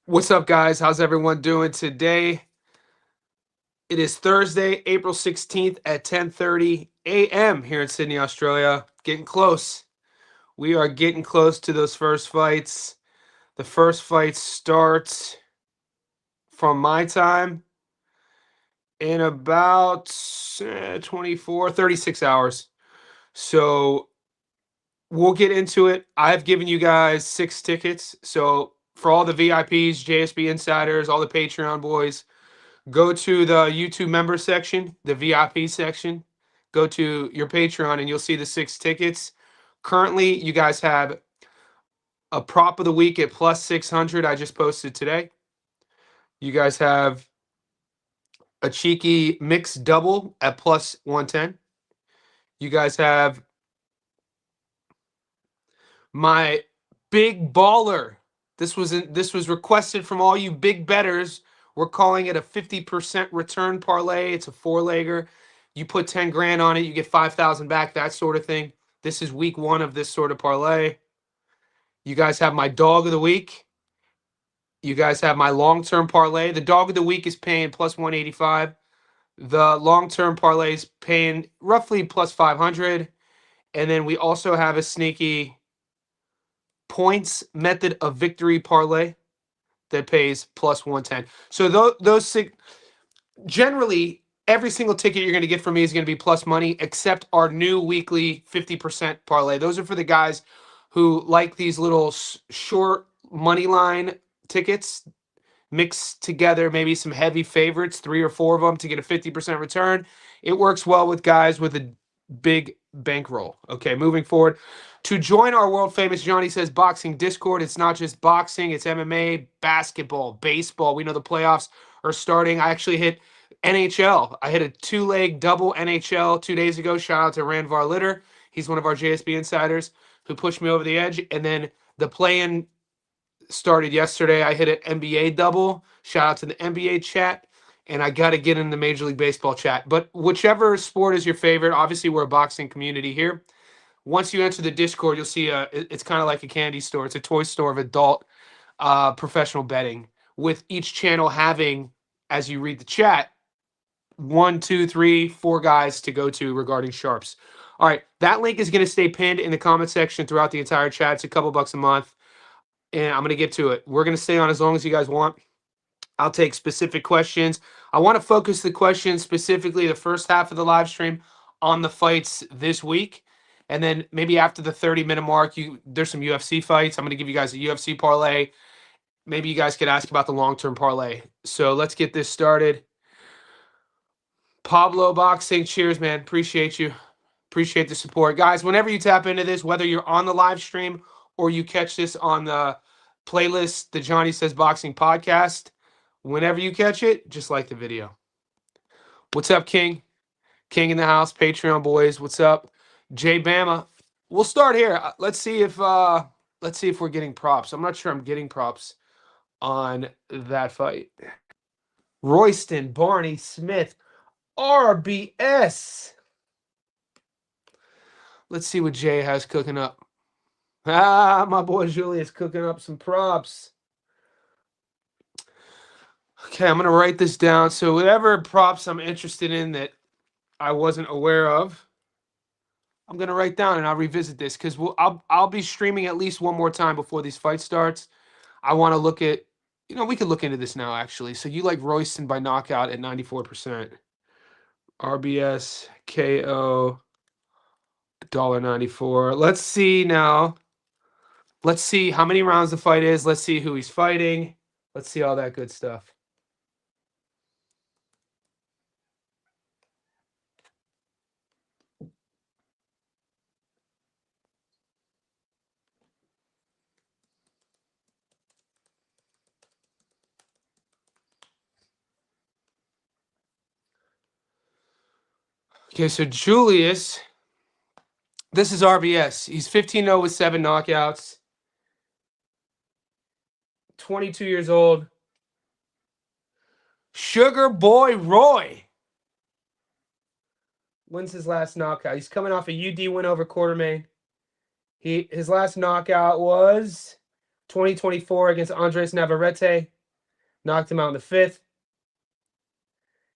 What's up, guys? How's everyone doing today? It is Thursday, April 16th at 10:30 a.m. here in Sydney, Australia. Getting close. We are getting close to those first fights. The first fight starts from my time in about 36 hours. So we'll get into it. I've given you guys 6 tickets. So for all the VIPs, JSB insiders, all the Patreon boys, go to the YouTube member section, the VIP section. Go to your Patreon and you'll see the 6 tickets. Currently, you guys have a prop of the week at plus 600. I just posted today. You guys have a cheeky mixed double at plus 110. You guys have my big baller. This was requested from all you big bettors. We're calling it a 50% return parlay. It's a 4-legger. You put 10 grand on it, you get 5,000 back, that sort of thing. This is week 1 of this sort of parlay. You guys have my dog of the week. You guys have my long-term parlay. The dog of the week is paying plus 185. The long-term parlay is paying roughly plus 500. And then we also have a sneaky points method of victory parlay that pays plus 110. So those 6, generally every single ticket you're going to get from me is going to be plus money, except our new weekly 50% parlay. Those are for the guys who like these little short money line tickets mixed together, maybe some heavy favorites, 3 or 4 of them to get a 50% return. It works well with guys with a big bankroll. Okay, moving forward. To join our world famous Johnny Says Boxing Discord, it's not just boxing, it's MMA, basketball, baseball. We know the playoffs are starting. I actually hit NHL. I hit a 2-leg double NHL 2 days ago. Shout out to Ranvar Litter. He's one of our JSB insiders who pushed me over the edge. And then the play-in started yesterday. I hit an NBA double. Shout out to the NBA chat. And I got to get in the Major League Baseball chat. But whichever sport is your favorite, obviously we're a boxing community here. Once you enter the Discord, you'll see it's kind of like a candy store. It's a toy store of adult professional betting, with each channel having, as you read the chat, 1, 2, 3, 4 guys to go to regarding sharps. All right, that link is going to stay pinned in the comment section throughout the entire chat. It's a couple bucks a month, and I'm going to get to it. We're going to stay on as long as you guys want. I'll take specific questions. I want to focus the questions specifically the first half of the live stream on the fights this week. And then maybe after the 30-minute mark, there's some UFC fights. I'm going to give you guys a UFC parlay. Maybe you guys could ask about the long-term parlay. So let's get this started. Pablo Boxing, cheers, man. Appreciate you. Appreciate the support. Guys, whenever you tap into this, whether you're on the live stream or you catch this on the playlist, the Johnny Says Boxing podcast, whenever you catch it, just like the video. What's up, King? King in the house, Patreon boys. What's up? Jay Bama. We'll start here. Let's see if we're getting props. I'm not sure I'm getting props on that fight. Royston, Barney, Smith, RBS. Let's see what Jay has cooking up. My boy Julius cooking up some props. Okay, I'm going to write this down. So whatever props I'm interested in that I wasn't aware of, I'm going to write down, and I'll revisit this because I'll be streaming at least one more time before these fights starts. I want to look at, we could look into this now, actually. So you like Royston by knockout at 94%. RBS, KO, $1.94. Let's see now. Let's see how many rounds the fight is. Let's see who he's fighting. Let's see all that good stuff. Okay, so Julius, this is RBS. He's 15-0 with 7 knockouts. 22 years old. Sugar Boy Roy wins his last knockout. He's coming off a UD win over Quartermain. His last knockout was 2024 against Andres Navarrete. knocked him out in the 5th.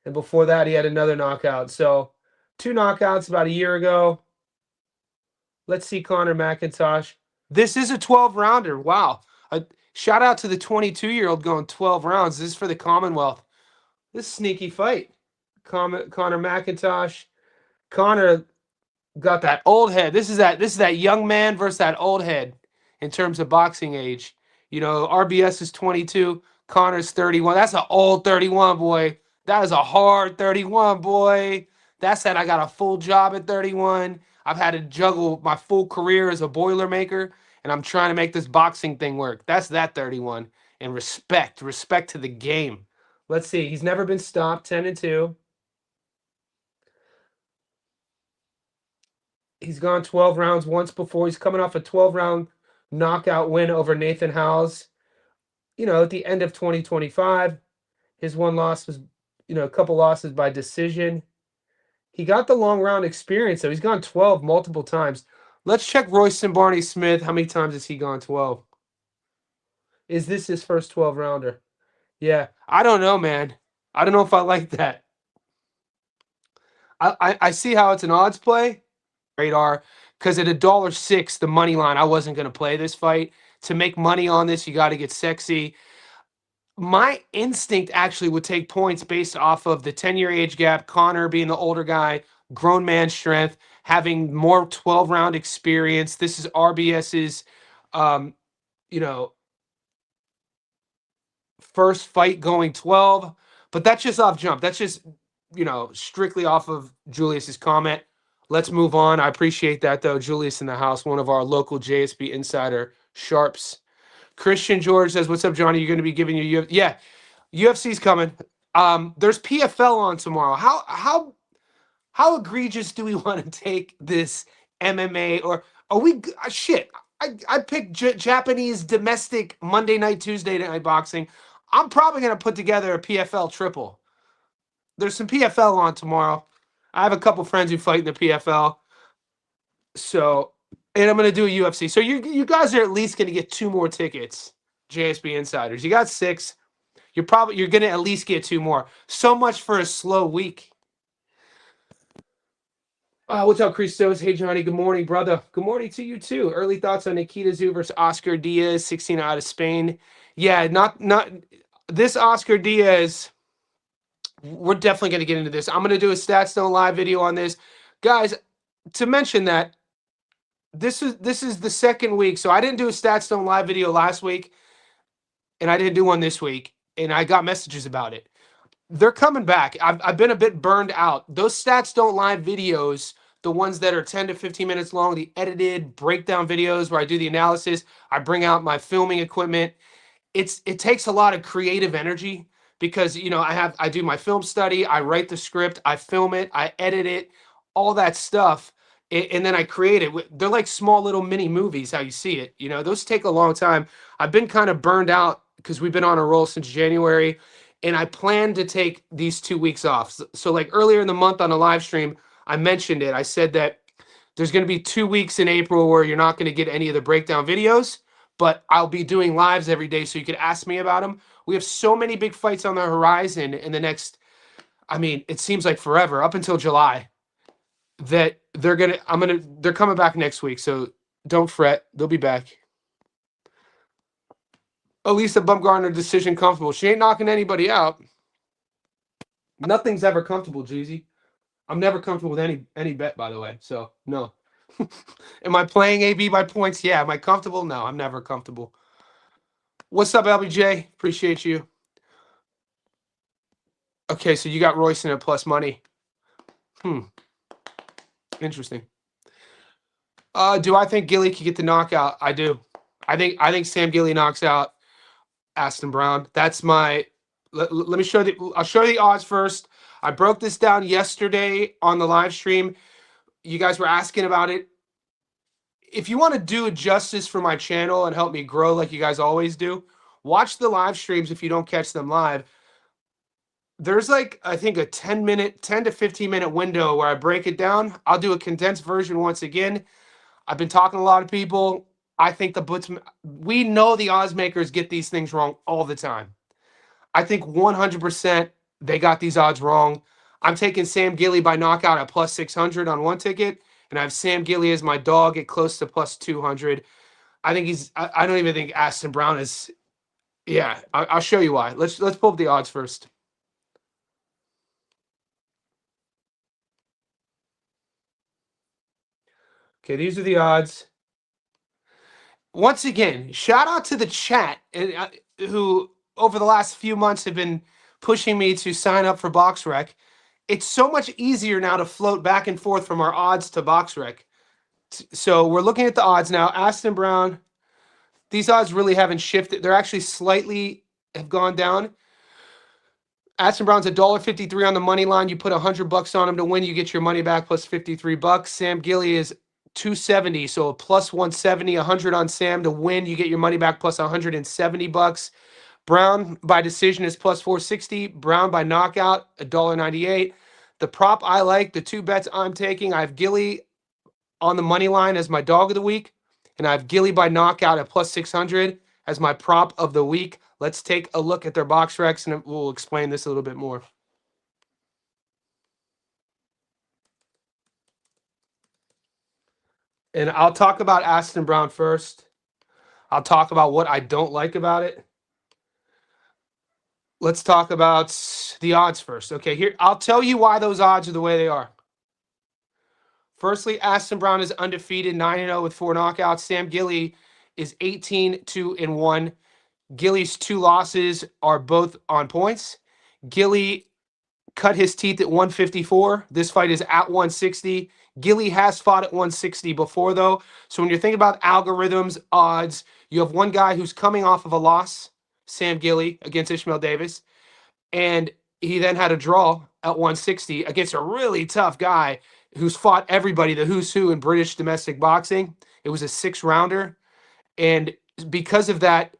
And before that, he had another knockout. So 2 knockouts about a year ago. Let's see Conor McIntosh. This is a 12-rounder. Wow. Shout out to the 22-year-old going 12 rounds. This is for the Commonwealth. This is a sneaky fight. Conor McIntosh. Conor got that old head. This is that young man versus that old head in terms of boxing age. RBS is 22. Conor's 31. That's an old 31, boy. That is a hard 31, boy. That said, I got a full job at 31. I've had to juggle my full career as a Boilermaker, and I'm trying to make this boxing thing work. That's that 31. And respect to the game. Let's see. He's never been stopped. 10-2. He's gone 12 rounds once before. He's coming off a 12-round knockout win over Nathan Howes. At the end of 2025, his one loss was, a couple losses by decision. He got the long round experience, though. He's gone 12 multiple times. Let's check Royston Barney-Smith. How many times has he gone 12? Is this his first 12-rounder? Yeah. I don't know, man. I don't know if I like that. I see how it's an odds play. Radar, because at $1.06, the money line, I wasn't going to play this fight. To make money on this, you got to get sexy. My instinct actually would take points based off of the 10-year age gap, Conor being the older guy, grown man strength, having more 12-round experience. This is RBS's, first fight going 12. But that's just off jump. That's just, strictly off of Julius's comment. Let's move on. I appreciate that, though. Julius in the house, one of our local JSB insider sharps. Christian George says, "What's up, Johnny? You're going to be giving your yeah, UFC's coming. There's PFL on tomorrow. How egregious do we want to take this MMA? Or are we shit? I picked Japanese domestic Monday night, Tuesday night boxing. I'm probably going to put together a PFL triple. There's some PFL on tomorrow. I have a couple friends who fight in the PFL. So, and I'm going to do a UFC. So you guys are at least going to get 2 more tickets, JSB Insiders. You got 6. You're going to at least get 2 more. So much for a slow week. What's up, Christos? Hey, Johnny. Good morning, brother. Good morning to you, too. Early thoughts on Nikita Tszyu versus Oscar Diaz, 16 out of Spain. Yeah, not this Oscar Diaz. We're definitely going to get into this. I'm going to do a Stats Don't Lie video on this. Guys, to mention that this is the second week. So I didn't do a Stats Don't Lie video last week, and I didn't do one this week, and I got messages about it. They're coming back. I've been a bit burned out. Those Stats Don't Lie videos, the ones that are 10 to 15 minutes long, the edited breakdown videos where I do the analysis, I bring out my filming equipment. It takes a lot of creative energy because I do my film study, I write the script, I film it, I edit it, all that stuff, and then I create it. They're like small little mini movies, how you see it. Those take a long time. I've been kind of burned out because we've been on a roll since January, and I plan to take these 2 weeks off. So like earlier in the month on a live stream, I mentioned it. I said that there's going to be 2 weeks in April where you're not going to get any of the breakdown videos, but I'll be doing lives every day so you could ask me about them. We have so many big fights on the horizon in the next, it seems like forever, up until July, that they're coming back next week. So don't fret. They'll be back. Elisa Bumgarner decision comfortable. She ain't knocking anybody out. Nothing's ever comfortable, Jeezy. I'm never comfortable with any bet, by the way. So no. Am I playing AB by points? Yeah. Am I comfortable? No, I'm never comfortable. What's up, LBJ? Appreciate you. Okay, so you got Royston at plus money. Interesting. Do I think Gilly could get the knockout? I do. I think Sam Gilly knocks out Aston Brown. That's my. Let me show I'll show you the odds first. I broke this down yesterday on the live stream. You guys were asking about it. If you want to do it justice for my channel and help me grow like you guys always do, watch the live streams if you don't catch them live. There's like, I think a 10 to 15 minute window where I break it down. I'll do a condensed version once again. I've been talking to a lot of people. I think we know the odds makers get these things wrong all the time. I think 100% they got these odds wrong. I'm taking Sam Gilly by knockout at plus 600 on one ticket, and I have Sam Gilly as my dog at close to plus 200. I think I don't even think Aston Brown is. Yeah, I'll show you why. Let's pull up the odds first. Okay, these are the odds. Once again, shout out to the chat who over the last few months have been pushing me to sign up for BoxRec. It's so much easier now to float back and forth from our odds to BoxRec. So we're looking at the odds now. Aston Brown, these odds really haven't shifted. They're actually slightly have gone down. Aston Brown's $1.53 on the money line. You put $100 on him to win, you get your money back plus $53. Sam Gilly is 270, so a plus 170, 100 on Sam to win, you get your money back plus $170. Brown by decision is plus 460. Brown by knockout, $1.98. The prop I like, the two bets I'm taking, I have Gilly on the money line as my dog of the week, and I have Gilly by knockout at plus 600 as my prop of the week. Let's take a look at their box recs, and we'll explain this a little bit more. And I'll talk about Aston Brown first. I'll talk about what I don't like about it. Let's talk about the odds first. Okay, here, I'll tell you why those odds are the way they are. Firstly, Aston Brown is undefeated, 9-0 with 4 knockouts. Sam Gilly is 18-2-1. Gilly's 2 losses are both on points. Gilly cut his teeth at 154. This fight is at 160. Gilly has fought at 160 before, though. So when you're thinking about algorithms, odds, you have one guy who's coming off of a loss, Sam Gilly, against Ishmael Davis. And he then had a draw at 160 against a really tough guy who's fought everybody, the who's who in British domestic boxing. It was a 6-rounder. And because of that,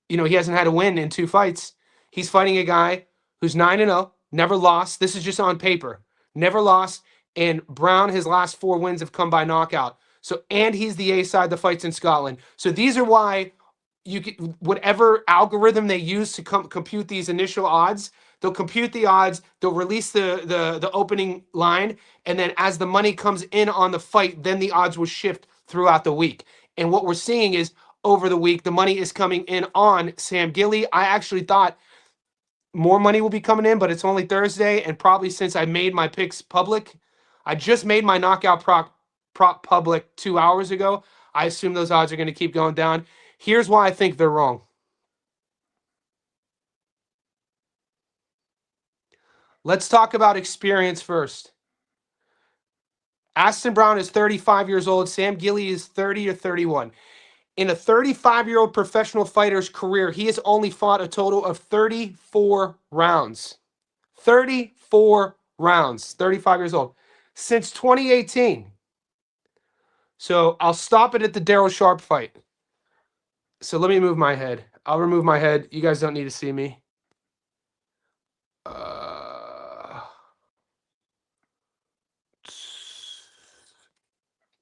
he hasn't had a win in 2 fights. He's fighting a guy who's 9-0, never lost. This is just on paper. Never lost. And Brown, his last 4 wins have come by knockout. So, and he's the A side, the fights in Scotland. So these are why you get whatever algorithm they use to compute these initial odds. They'll compute the odds. They'll release the opening line, and then as the money comes in on the fight, then the odds will shift throughout the week. And what we're seeing is over the week, the money is coming in on Sam Gilly. I actually thought more money will be coming in, but it's only Thursday, and probably since I made my picks public, I just made my knockout prop public 2 hours ago. I assume those odds are going to keep going down. Here's why I think they're wrong. Let's talk about experience first. Aston Brown is 35 years old. Sam Gilly is 30 or 31. In a 35-year-old professional fighter's career, he has only fought a total of 34 rounds. 34 rounds, 35 years old. Since 2018. So I'll stop it at the Daryl Sharp fight. So let me move my head. I'll remove my head. You guys don't need to see me.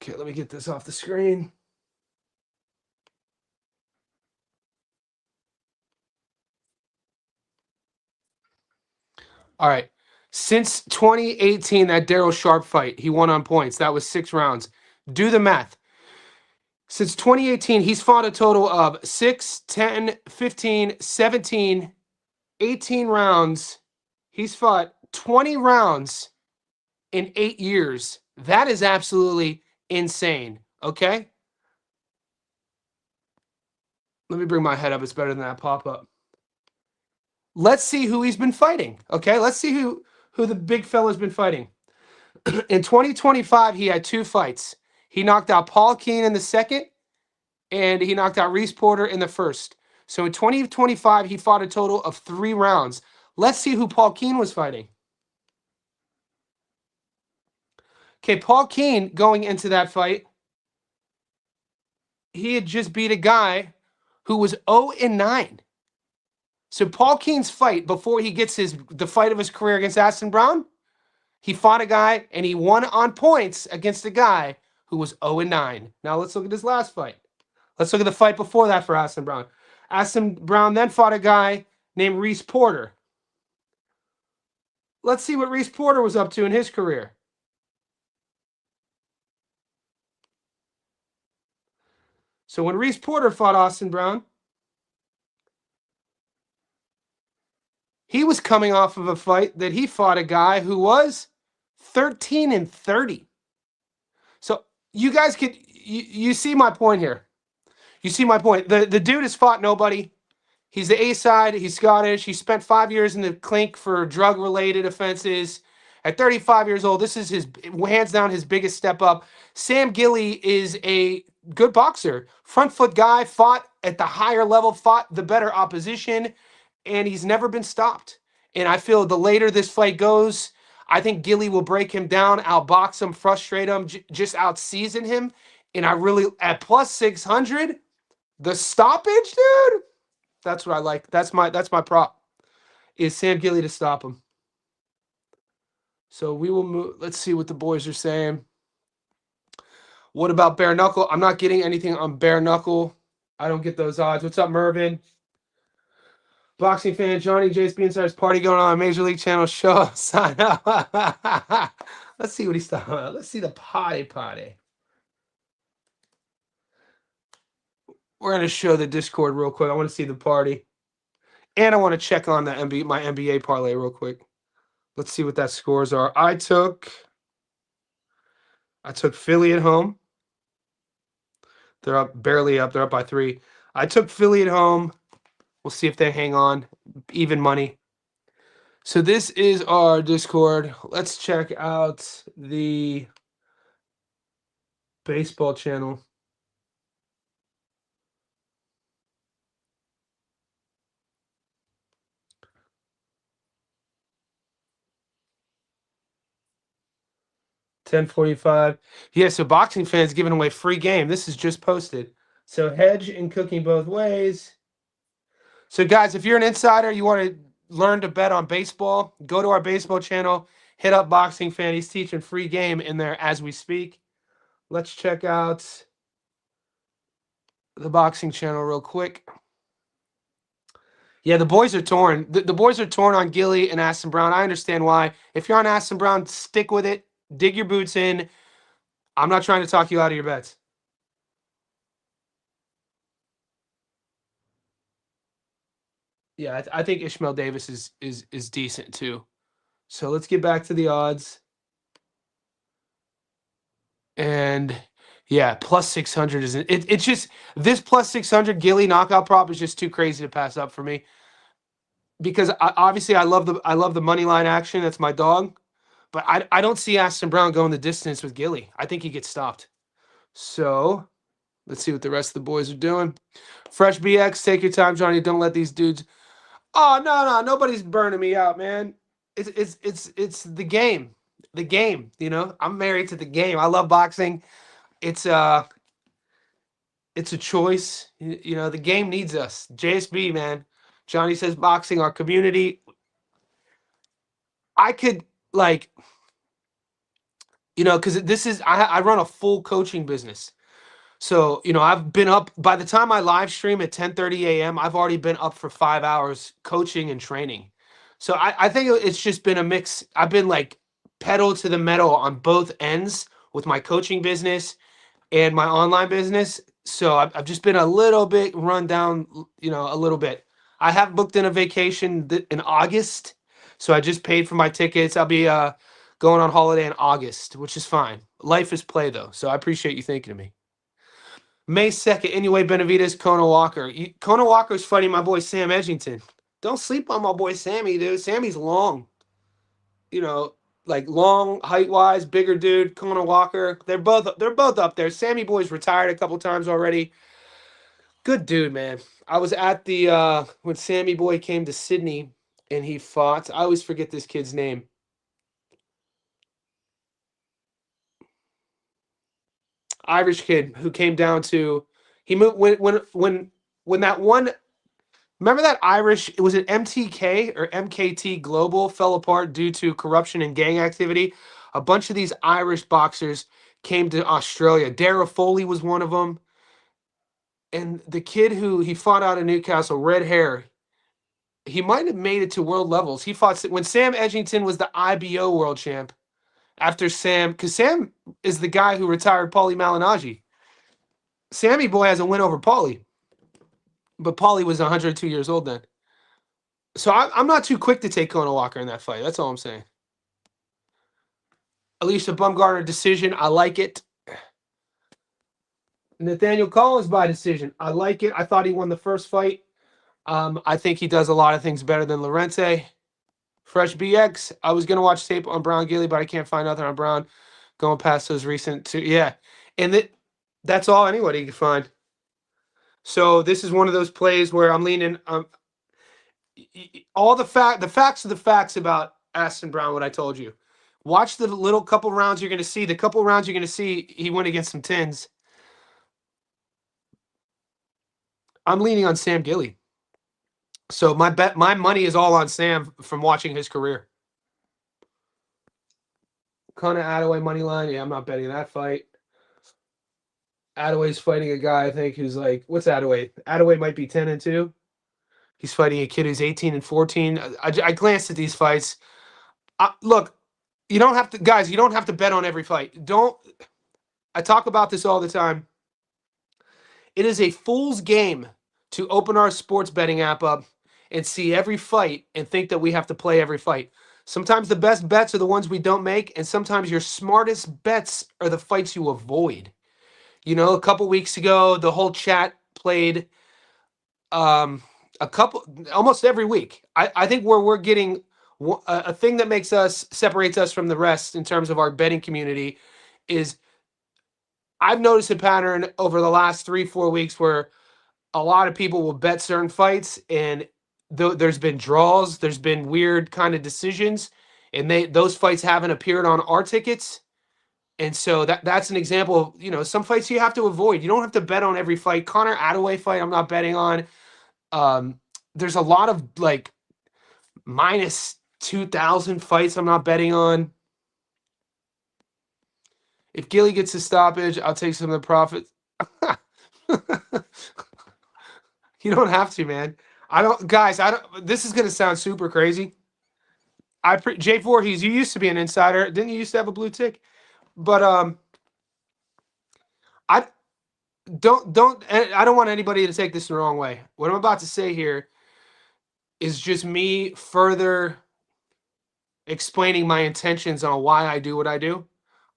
Okay, let me get this off the screen. All right. Since 2018, that Daryl Sharp fight, he won on points. That was 6 rounds. Do the math. Since 2018, he's fought a total of 6, 10, 15, 17, 18 rounds. He's fought 20 rounds in 8 years. That is absolutely insane. Okay? Let me bring my head up. It's better than that pop-up. Let's see who he's been fighting. Okay? Let's see who the big fella's been fighting. In 2025, he had 2 fights. He knocked out Paul Keane in the second, and he knocked out Reese Porter in the first. So in 2025, he fought a total of 3 rounds. Let's see who Paul Keane was fighting. Okay, Paul Keane, going into that fight, he had just beat a guy who was 0-9. So Paul Keane's fight, before he gets the fight of his career against Aston Brown, he fought a guy and he won on points against a guy who was 0-9. Now let's look at his last fight. Let's look at the fight before that for Aston Brown. Aston Brown then fought a guy named Reese Porter. Let's see what Reese Porter was up to in his career. So when Reese Porter fought Austin Brown, he was coming off of a fight that he fought a guy who was 13-30. So you guys could you see my point here. You see my point. The dude has fought nobody. He's the A side. He's Scottish. He spent 5 years in the clink for drug-related offenses. At 35 years old, this is his hands down his biggest step up. Sam Gilly is a good boxer, front foot guy. Fought at the higher level, fought the better opposition, and he's never been stopped. And I feel the later this fight goes, I think Gilly will break him down, outbox him, frustrate him, just out-season him. And I really, at plus 600, the stoppage, dude. That's what I like. That's my prop. Is Sam Gilly to stop him. So we will move. Let's see what the boys are saying. What about bare knuckle? I'm not getting anything on bare knuckle. I don't get those odds. What's up, Mervin? Boxing fan Johnny JSB Insider's party going on Major League Channel show. Sign up. Let's see what he's talking about. Let's see the potty. We're going to show the Discord real quick. I want to see the party. And I want to check on the my NBA parlay real quick. Let's see what that scores are. I took Philly at home. They're up, barely up. They're up by 3. I took Philly at home. We'll see if they hang on. Even money. So this is our Discord. Let's check out the baseball channel. $10.45. Yeah, so boxing fans giving away free game. This is just posted. So hedge and cooking both ways. So guys, if you're an insider, you want to learn to bet on baseball, go to our baseball channel, hit up Boxing Fan. He's teaching free game in there as we speak. Let's check out the boxing channel real quick. Yeah, the boys are torn. The boys are torn on Gilly and Aston Brown. I understand why. If you're on Aston Brown, stick with it. Dig your boots in. I'm not trying to talk you out of your bets. Yeah, I think Ishmael Davis is decent too. So let's get back to the odds. And yeah, plus 600 isn't it? It's just this plus 600 Gilly knockout prop is just too crazy to pass up for me. Because obviously I love the money line action. That's my dog. But I don't see Aston Brown going the distance with Gilly. I think he gets stopped. So let's see what the rest of the boys are doing. Fresh BX, take your time, Johnny. Don't let these dudes. Oh no, nobody's burning me out, man. It's the game. The game, you know. I'm married to the game. I love boxing. It's a choice. You know, the game needs us. JSB, man. Johnny says boxing, our community. I could like, you know, because this is I run a full coaching business. So, you know, I've been up by the time I live stream at 10:30 a.m., I've already been up for 5 hours coaching and training. So I think it's just been a mix. I've been like pedal to the metal on both ends with my coaching business and my online business. So I've just been a little bit run down, you know, a little bit. I have booked in a vacation in August. So I just paid for my tickets. I'll be going on holiday in August, which is fine. Life is play, though. So I appreciate you thinking of me. May 2nd, anyway, Benavidez, Kona Walker. Kona Walker's fighting my boy Sam Edgington. Don't sleep on my boy Sammy, dude. Sammy's long. You know, like long, height-wise, bigger dude. Kona Walker. They're both up there. Sammy boy's retired a couple times already. Good dude, man. I was at the when Sammy boy came to Sydney and he fought. I always forget this kid's name. Irish kid who came down to he moved when that one. Remember that Irish, was it MTK or MKT Global fell apart due to corruption and gang activity? A bunch of these Irish boxers came to Australia. Dara Foley was one of them. And the kid who he fought out in Newcastle, red hair, He might have made it to world levels. He fought when Sam Edgington was the IBO world champ. After Sam, because Sam is the guy who retired Paulie Malignaggi. Sammy Boy has a win over Paulie, but Paulie was 102 years old then. So I'm not too quick to take Conor Walker in that fight. That's all I'm saying. Alicia Bumgarner decision. I like it. Nathaniel Collins by decision. I like it. I thought he won the first fight. I think he does a lot of things better than Lorente. Fresh BX. I was going to watch tape on Brown Gilly, but I can't find nothing on Brown. Going past those recent two. Yeah. And that's all anybody can find. So this is one of those plays where I'm leaning all the facts are the facts about Aston Brown, what I told you. Watch the little couple rounds you're going to see. The couple rounds you're going to see, he went against some tins. I'm leaning on Sam Gilly. So my money is all on Sam from watching his career. Conor Attaway money line. Yeah, I'm not betting that fight. Attaway's fighting a guy, I think, who's like, what's Attaway? Attaway might be 10-2. He's fighting a kid who's 18-14. I glanced at these fights. Look, you don't have to, guys, you don't have to bet on every fight. I talk about this all the time. It is a fool's game to open our sports betting app up and see every fight and think that we have to play every fight. Sometimes the best bets are the ones we don't make, and sometimes your smartest bets are the fights you avoid. You know, a couple weeks ago, the whole chat played almost every week. I think where we're getting a thing that separates us from the rest in terms of our betting community is I've noticed a pattern over the last 3-4 weeks where a lot of people will bet certain fights and there's been draws, there's been weird kind of decisions, and those fights haven't appeared on our tickets. And so that's an example of, you know, some fights you have to avoid. You don't have to bet on every fight. Conor Attaway fight, I'm not betting on. There's a lot of like minus 2,000 fights I'm not betting on. If Gilly gets a stoppage, I'll take some of the profits. You don't have to, man. This is going to sound super crazy. Jay Voorhees, you used to be an insider. Didn't you used to have a blue tick? But I don't want anybody to take this the wrong way. What I'm about to say here is just me further explaining my intentions on why I do what I do.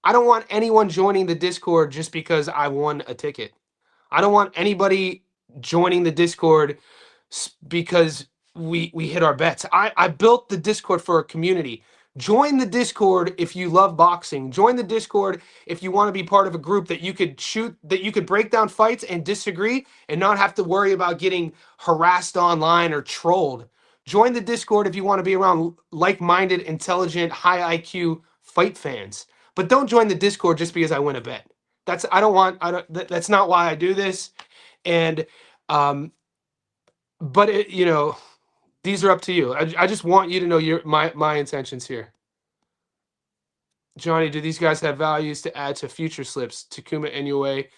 I don't want anyone joining the Discord just because I won a ticket. I don't want anybody joining the Discord because we hit our bets. I built the Discord for a community. Join the Discord if you love boxing. Join the Discord if you want to be part of a group that you could break down fights and disagree and not have to worry about getting harassed online or trolled. Join the Discord if you want to be around like-minded, intelligent, high IQ fight fans. But don't join the Discord just because I win a bet. That's not why I do this. And but you know, these are up to you. I just want you to know my intentions here. Johnny, do these guys have values to add to future slips? Takuma Inoue,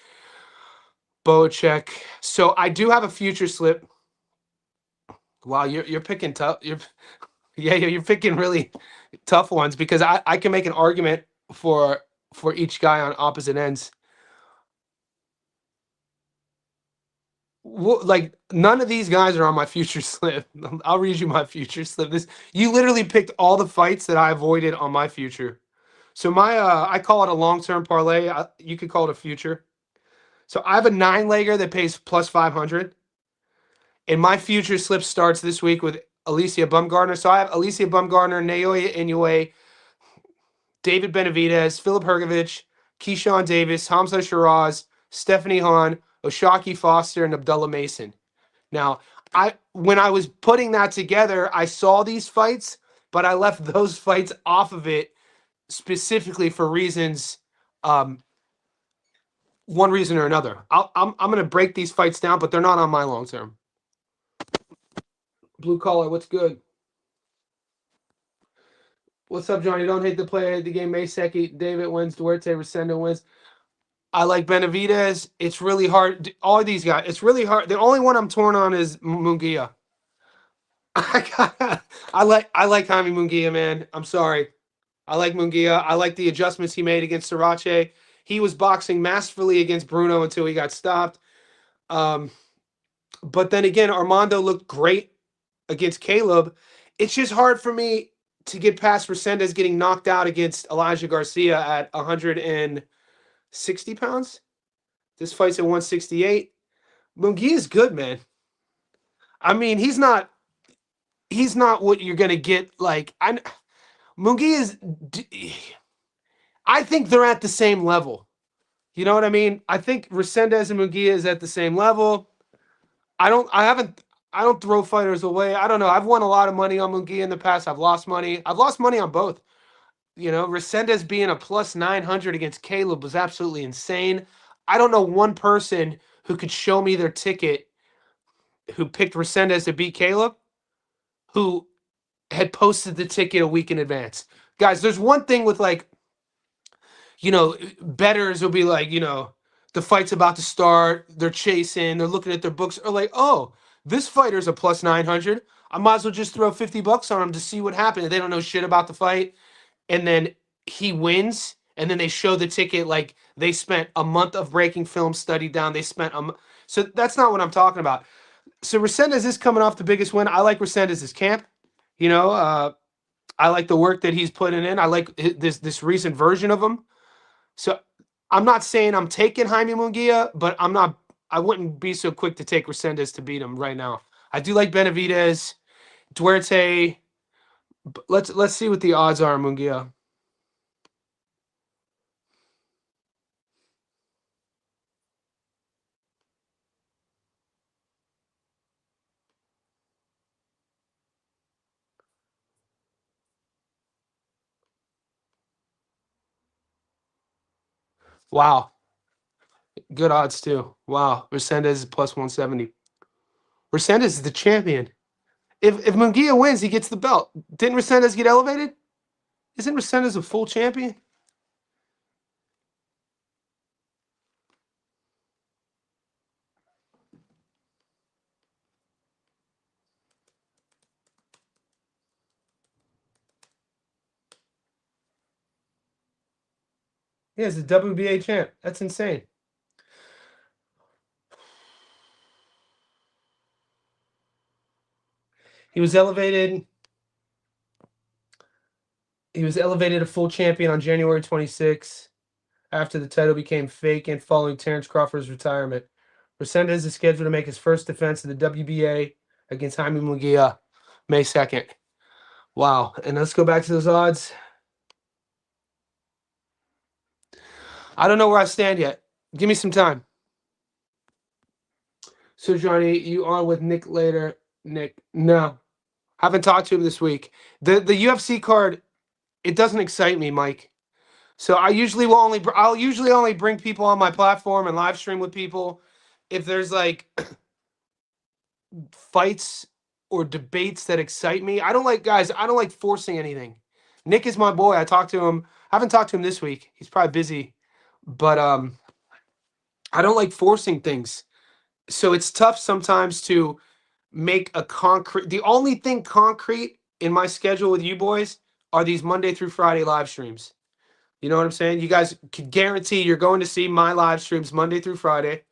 Boacek. So I do have a future slip. Wow, you're picking tough. You're picking really tough ones because I can make an argument for each guy on opposite ends. Like none of these guys are on my future slip. I'll read you my future slip. You literally picked all the fights that I avoided on my future. So my I call it a long-term parlay. You could call it a future. So I have a 9-legger that pays plus 500. And my future slip starts this week with Alicia Bumgarner. So I have Alicia Bumgarner, Naoya Inoue, David Benavidez, Philip Hrgovic, Keyshawn Davis, Hamza Shiraz, Stephanie Hahn, Oshaki Foster, and Abdullah Mason. Now, when I was putting that together, I saw these fights, but I left those fights off of it specifically for reasons, one reason or another. I'm going to break these fights down, but they're not on my long term. Blue collar, what's good? What's up, Johnny? Don't hate the play of the game. Mayseki, David wins. Duarte, Rosendo wins. I like Benavidez. It's really hard. All these guys, it's really hard. The only one I'm torn on is Munguia. I like Jaime Munguia, man. I'm sorry. I like Munguia. I like the adjustments he made against Sriracha. He was boxing masterfully against Bruno until he got stopped. Um, but then again, Armando looked great against Caleb. It's just hard for me to get past Resendez getting knocked out against Elijah Garcia at 160 pounds. This fight's at 168. Munguia is good, man. I mean, he's not what you're gonna get. Like Munguia is. I think they're at the same level. You know what I mean? I think Resendez and Munguia is at the same level. I don't throw fighters away. I don't know. I've won a lot of money on Munguia in the past. I've lost money. I've lost money on both. Resendez being a plus 900 against Caleb was absolutely insane. I don't know one person who could show me their ticket who picked Resendez to beat Caleb who had posted the ticket a week in advance. Guys, there's one thing with bettors will be like, the fight's about to start, they're chasing, they're looking at their books, or like, oh, this fighter's a plus 900. I might as well just throw 50 bucks on him to see what happens. They don't know shit about the fight. And then he wins, and then they show the ticket like they spent a month of breaking film study down. They spent so that's not what I'm talking about. So Resendez is coming off the biggest win. I like Resendez's camp. I like the work that he's putting in. I like this recent version of him. So I'm not saying I'm taking Jaime Munguia, but I wouldn't be so quick to take Resendez to beat him right now. I do like Benavidez, Duarte. Let's see what the odds are on Munguia. Wow. Good odds too. Wow. Resendez is plus 170. Resendez is the champion. If Munguia wins, he gets the belt. Didn't Resendez get elevated? Isn't Resendez a full champion? Yeah, he's a WBA champ. That's insane. He was elevated. He was elevated a full champion on January 26th after the title became vacant following Terence Crawford's retirement. Resendez is scheduled to make his first defense in the WBA against Jaime Munguia May 2nd. Wow. And let's go back to those odds. I don't know where I stand yet. Give me some time. So, Johnny, you on with Nick later. Nick, no. Haven't talked to him this week. The UFC card, it doesn't excite me, Mike. So I'll usually only bring people on my platform and live stream with people if there's like fights or debates that excite me. I don't like forcing anything. Nick is my boy. I talked to him. I haven't talked to him this week. He's probably busy. But I don't like forcing things. So it's tough sometimes to make a concrete. The only thing concrete in my schedule with you boys are these Monday through Friday live streams. You know what I'm saying? You guys can guarantee you're going to see my live streams Monday through Friday,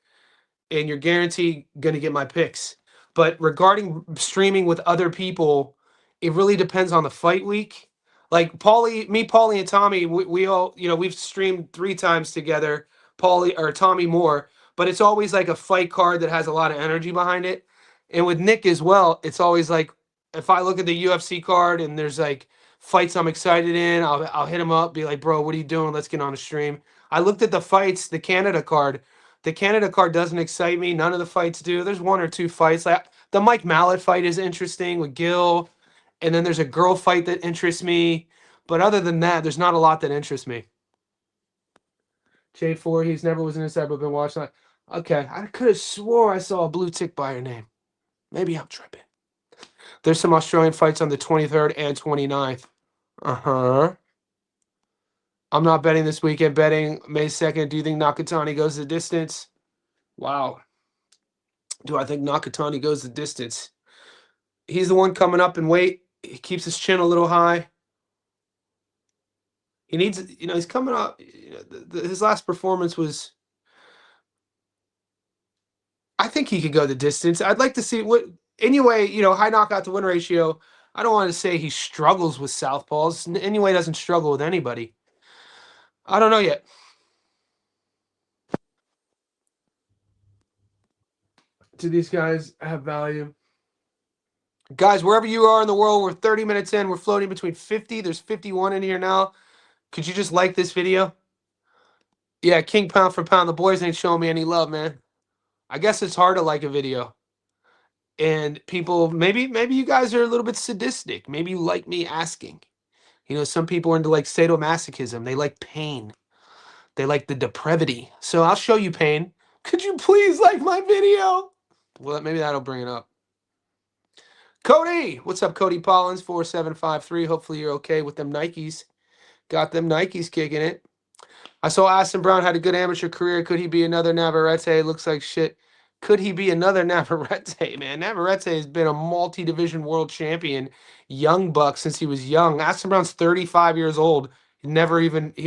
and you're guaranteed going to get my picks. But regarding streaming with other people, it really depends on the fight week. Like Paulie, and Tommy, we all, we've streamed 3 times together. Paulie or Tommy more, but it's always like a fight card that has a lot of energy behind it. And with Nick as well, it's always like if I look at the UFC card and there's like fights I'm excited in, I'll hit him up, be like, bro, what are you doing? Let's get on a stream. I looked at the fights, the Canada card. The Canada card doesn't excite me. None of the fights do. There's 1 or 2 fights. Like the Mike Mallet fight is interesting with Gil, and then there's a girl fight that interests me. But other than that, there's not a lot that interests me. J4, he's never was inside, but been watching. Okay, I could have swore I saw a blue tick by your name. Maybe I'm tripping. There's some Australian fights on the 23rd and 29th. Uh-huh. I'm not betting this weekend. Betting May 2nd. Do you think Nakatani goes the distance? Wow. Do I think Nakatani goes the distance? He's the one coming up in weight. He keeps his chin a little high. He needs, he's coming up. His last performance was, I think he could go the distance. I'd like to see what, anyway, high knockout to win ratio. I don't want to say he struggles with southpaws. Anyway, doesn't struggle with anybody. I don't know yet. Do these guys have value? Guys, wherever you are in the world, we're 30 minutes in. We're floating between 50. There's 51 in here now. Could you just like this video? Yeah, king pound for pound. The boys ain't showing me any love, man. I guess it's hard to like a video. And people, maybe you guys are a little bit sadistic. Maybe you like me asking. Some people are into like sadomasochism. They like pain. They like the depravity. So I'll show you pain. Could you please like my video? Well, maybe that'll bring it up. Cody, what's up, Cody Pollins, 4753. Hopefully you're okay with them Nikes. Got them Nikes kicking it. I saw Aston Brown had a good amateur career. Could he be another Navarrete? Looks like shit. Could he be another Navarrete, man? Navarrete has been a multi-division world champion, young buck since he was young. Aston Brown's 35 years old. He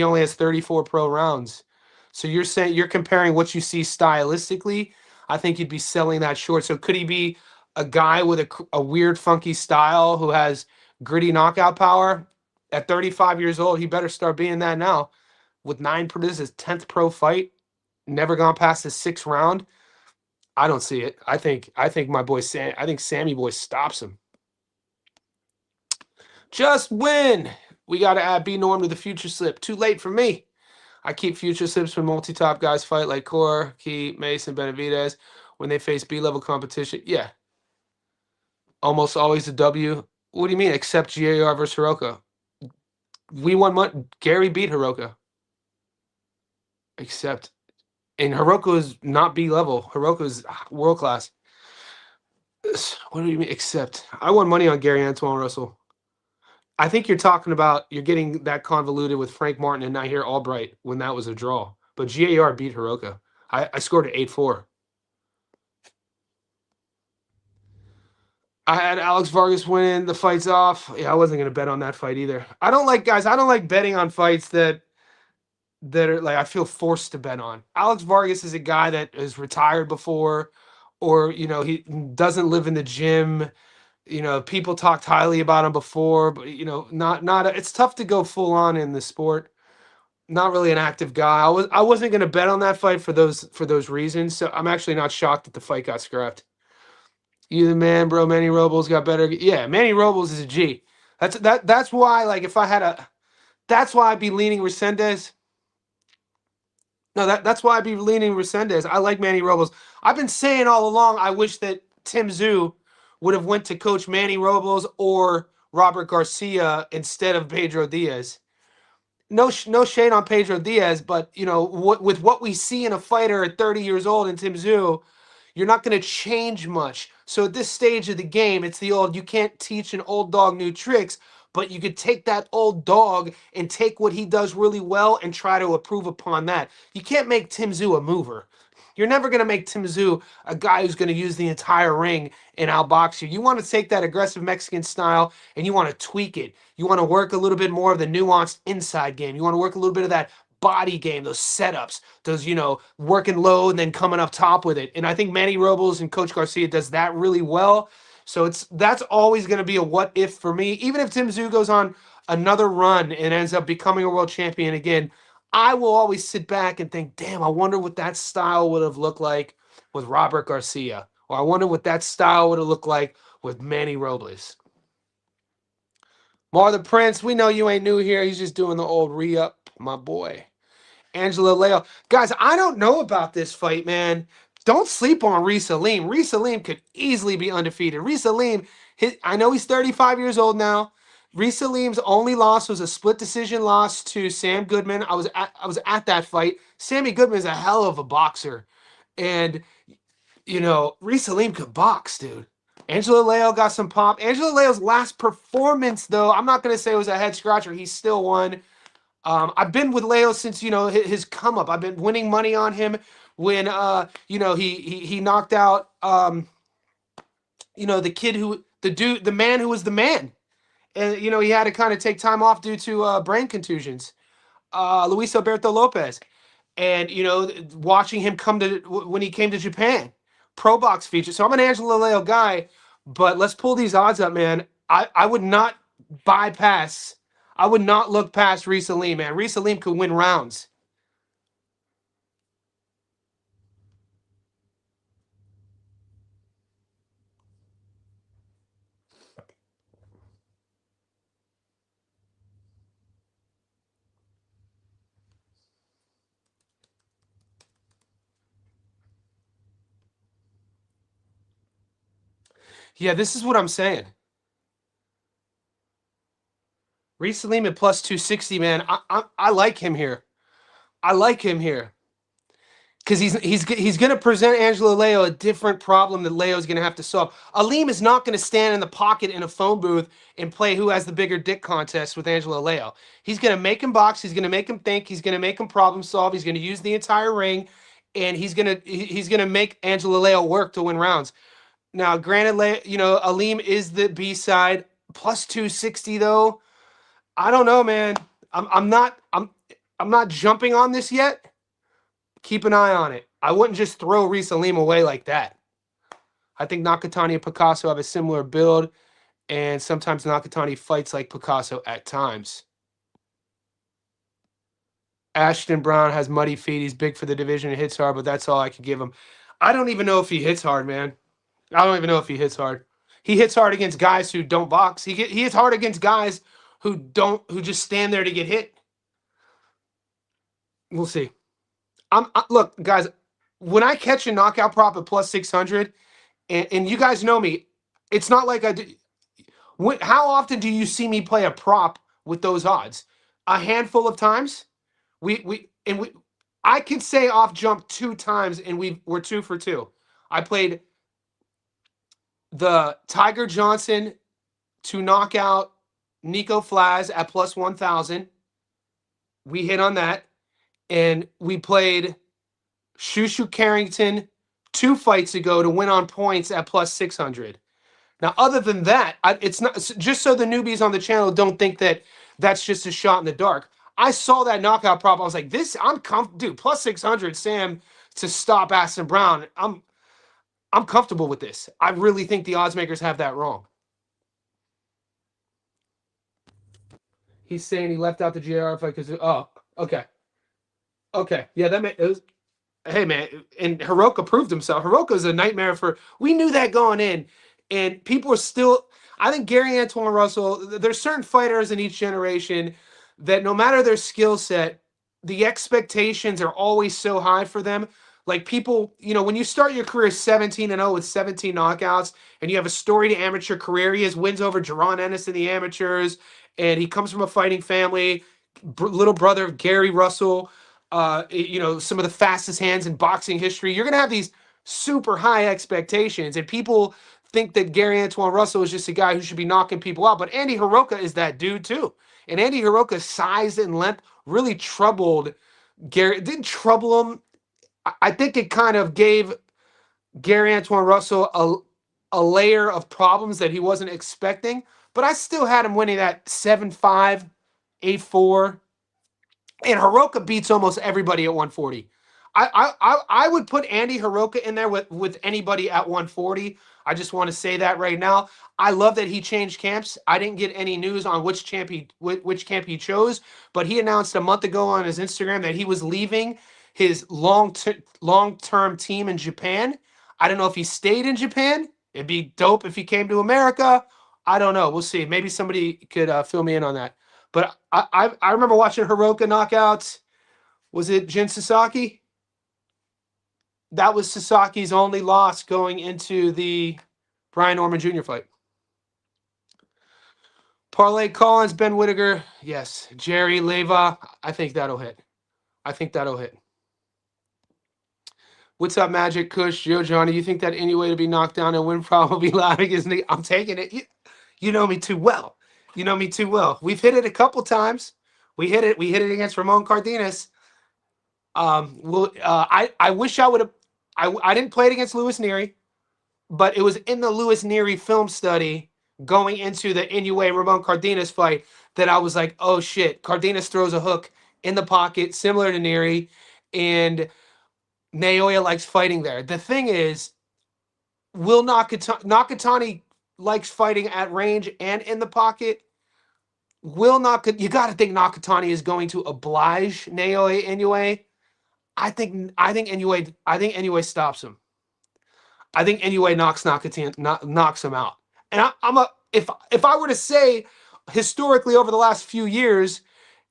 only has 34 pro rounds. So you're saying, you're comparing what you see stylistically. I think you'd be selling that short. So could he be a guy with a weird, funky style who has gritty knockout power? At 35 years old, he better start being that now. With 9, this is his 10th pro fight, never gone past the 6th round. I don't see it. I think my boy Sammy Boy stops him. Just win. We got to add B Norm to the future slip. Too late for me. I keep future slips when multi-top guys fight like Core, Key, Mason, Benavidez when they face B-level competition. Yeah. Almost always a W. What do you mean? Except GAR versus Hiroka. We won money. Gary beat Hiroka. Except, and Hiroko is not B level. Hiroko is world class. What do you mean? Except, I won money on Gary Antoine Russell. I think you're getting that convoluted with Frank Martin and Nahir Albright when that was a draw. But GAR beat Hiroka. I scored at 8-4. I had Alex Vargas winning. The fight's off. Yeah, I wasn't going to bet on that fight either. I don't like betting on fights that are like I feel forced to bet on. Alex Vargas is a guy that is retired before, or he doesn't live in the gym. People talked highly about him before, but it's tough to go full on in the sport. Not really an active guy. I wasn't going to bet on that fight for those reasons. So I'm actually not shocked that the fight got scrapped. You the man, bro. Manny Robles got better. Yeah, Manny Robles is a G. That's why, like, that's why I'd be leaning Resendez. No, that's why I'd be leaning Resendez. I like Manny Robles. I've been saying all along, I wish that Tim Tszyu would have went to coach Manny Robles or Robert Garcia instead of Pedro Diaz. No shade on Pedro Diaz, but with what we see in a fighter at 30 years old in Tim Tszyu, you're not going to change much. So at this stage of the game, it's the old, you can't teach an old dog new tricks, but you could take that old dog and take what he does really well and try to improve upon that. You can't make Tim Tszyu a mover. You're never going to make Tim Tszyu a guy who's going to use the entire ring and outbox you. You want to take that aggressive Mexican style and you want to tweak it. You want to work a little bit more of the nuanced inside game. You want to work a little bit of that body game, those setups, those, working low and then coming up top with it. And I think Manny Robles and Coach Garcia does that really well. So that's always going to be a what if for me. Even if Tim Tszyu goes on another run and ends up becoming a world champion again, I will always sit back and think, damn, I wonder what that style would have looked like with Robert Garcia. Or I wonder what that style would have looked like with Manny Robles. Mar the Prince, we know you ain't new here. He's just doing the old re-up, my boy. Angela Leo. Guys, I don't know about this fight, man. Don't sleep on Reece Aleem. Reece Aleem could easily be undefeated. Reece Aleem, I know he's 35 years old now. Reece Aleem's only loss was a split decision loss to Sam Goodman. I was at that fight. Sammy Goodman is a hell of a boxer. And, Reece Aleem could box, dude. Angela Leo got some pop. Angela Leo's last performance, though, I'm not going to say it was a head scratcher. He still won. I've been with Leo since, his come up. I've been winning money on him when, he knocked out, the the man who was the man. And, you know, he had to kind of take time off due to brain contusions. Luis Alberto Lopez. And, you know, watching him come to, when he came to Japan, Pro Box feature. So I'm an Angelo Leo guy, but let's pull these odds up, man. I would not bypass, I would not look past Reese Aleem, man. Reese Aleem could win rounds. Yeah, this is what I'm saying. Reese Aleem at plus 260, man. I like him here. I like him here. Because he's going to present Angelo Leo a different problem that Leo's going to have to solve. Aleem is not going to stand in the pocket in a phone booth and play who has the bigger dick contest with Angelo Leo. He's going to make him box. He's going to make him think. He's going to make him problem solve. He's going to use the entire ring, and he's going to make Angelo Leo work to win rounds. Now, granted, you know, Aleem is the B side, plus 260 though. I don't know, man. I'm not jumping on this yet. Keep an eye on it. I wouldn't just throw Reese Aleem away like that. I think Nakatani and Picasso have a similar build, and sometimes Nakatani fights like Picasso at times. Ashton Brown has muddy feet. He's big for the division and hits hard, but that's all I can give him. I don't even know if he hits hard, man. I don't even know if he hits hard. He hits hard against guys who don't box. He hits hard against guys who just stand there to get hit. We'll see. Look, guys, when I catch a knockout prop at plus 600, and you guys know me, it's not like I do. How often do you see me play a prop with those odds? A handful of times. I can say off jump 2 times, and we're 2 for 2. I played the Tiger Johnson to knock out Nico Flaz at plus 1,000. We hit on that. And we played Shushu Carrington 2 fights ago to win on points at plus 600. Now, other than that, it's not, just so the newbies on the channel don't think that that's just a shot in the dark. I saw that knockout prop. I was like, dude, plus 600, Sam, to stop Ashton Brown. I'm comfortable with this. I really think the odds makers have that wrong. He's saying he left out the JR fight because, oh, okay. Okay, yeah, it was. Hey, man, and Hiroka proved himself. Hiroka is a nightmare for. We knew that going in, and people are still. I think Gary Antoine Russell. There's certain fighters in each generation that no matter their skill set, the expectations are always so high for them. Like people, you know, when you start your career 17-0 with 17 knockouts, and you have a storied amateur career, he has wins over Jaron Ennis in the amateurs, and he comes from a fighting family. Little brother of Gary Russell. You know, some of the fastest hands in boxing history. You're going to have these super high expectations, and people think that Gary Antoine Russell is just a guy who should be knocking people out. But Andy Hiroka is that dude too. And Andy Hiroka's size and length really troubled Gary. It didn't trouble him. I think it kind of gave Gary Antoine Russell a layer of problems that he wasn't expecting. But I still had him winning that 7-5, 8-4. And Hiroka beats almost everybody at 140. I would put Andy Hiroka in there with anybody at 140. I just want to say that right now. I love that he changed camps. I didn't get any news on which camp he chose, but he announced a month ago on his Instagram that he was leaving his long-term team in Japan. I don't know if he stayed in Japan. It'd be dope if he came to America. I don't know. We'll see. Maybe somebody could fill me in on that. But I remember watching Hiroka knockouts. Was it Jin Sasaki? That was Sasaki's only loss going into the Brian Norman Jr. fight. Parlay Collins, Ben Whittaker. Yes. Jerry Leva. I think that'll hit. What's up, Magic Kush? Joe Johnny, you think that any way to be knocked down and win probably laughing is I'm taking it. You know me too well. You know me too well. We've hit it a couple times. We hit it against Ramon Cardenas. I wish I would have. I didn't play it against Louis Neary, but it was in the Louis Neary film study going into the Inoue Ramon Cardenas fight that I was like, oh shit, Cardenas throws a hook in the pocket, similar to Neri, and Naoya likes fighting there. The thing is, will Nakatani likes fighting at range and in the pocket. You got to think Nakatani is going to oblige Naoya Inoue. I think Inoue stops him. I think Inoue knocks him out. And if I were to say historically over the last few years,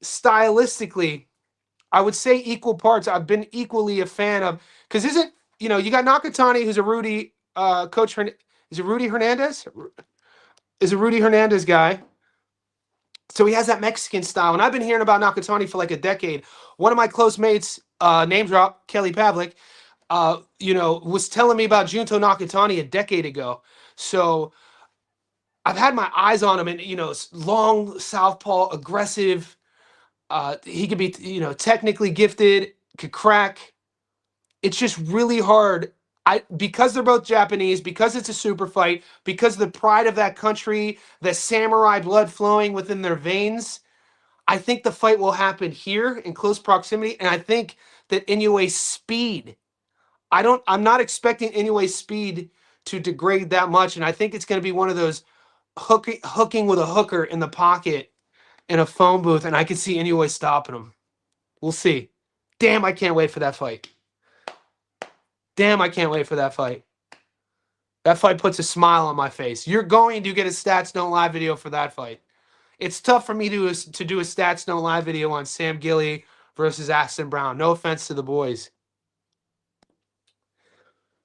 stylistically, I would say equal parts. I've been equally a fan of because isn't you got Nakatani who's a Rudy coach. Is it Rudy Hernandez? Is a Rudy Hernandez guy. So he has that Mexican style, and I've been hearing about Nakatani for like a decade. One of my close mates, name drop Kelly Pavlik, was telling me about Junto Nakatani a decade ago. So I've had my eyes on him, and long southpaw, aggressive. He could be, technically gifted, could crack. It's just really hard. Because they're both Japanese, because it's a super fight, because the pride of that country, the samurai blood flowing within their veins. I think the fight will happen here in close proximity, and I think that Inoue's speed. I'm not expecting Inoue's speed to degrade that much, and I think it's going to be one of those hooking with a hooker in the pocket in a phone booth, and I can see Inoue stopping him. We'll see. Damn, I can't wait for that fight. Damn, I can't wait for that fight. That fight puts a smile on my face. You're going to get a Stats Don't Lie video for that fight. It's tough for me to do a Stats Don't Lie video on Sam Gilly versus Aston Brown. No offense to the boys.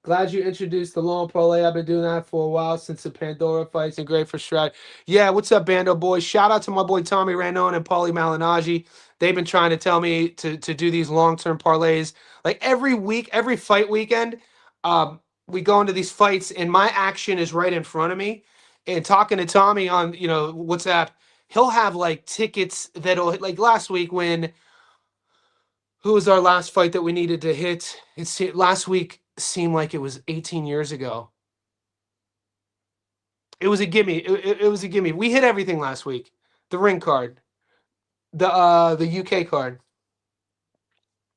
Glad you introduced the long parlay. I've been doing that for a while since the Pandora fights and great for Strat. Yeah, what's up, Bando boys? Shout out to my boy Tommy Ranon and Paulie Malignaggi. They've been trying to tell me to do these long-term parlays. Like every week, every fight weekend, we go into these fights and my action is right in front of me. And talking to Tommy on, WhatsApp, he'll have like tickets that'll like last week when who was our last fight that we needed to hit? Last week seemed like it was 18 years ago. It was a gimme. It was a gimme. We hit everything last week. The ring card, the UK card,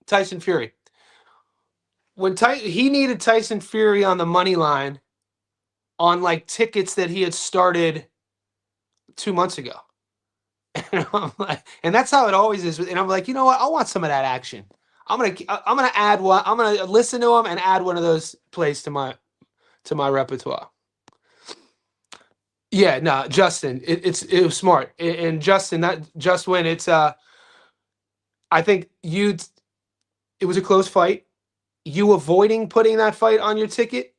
Tyson Fury. He needed Tyson Fury on the money line on like tickets that he had started 2 months ago. And that's how it always is. And I'm like, you know what? I want some of that action. I'm gonna add one. I'm gonna listen to him and add one of those plays to my repertoire. Yeah, no, Justin, it was smart. And Justin, that just when I think it was a close fight. You avoiding putting that fight on your ticket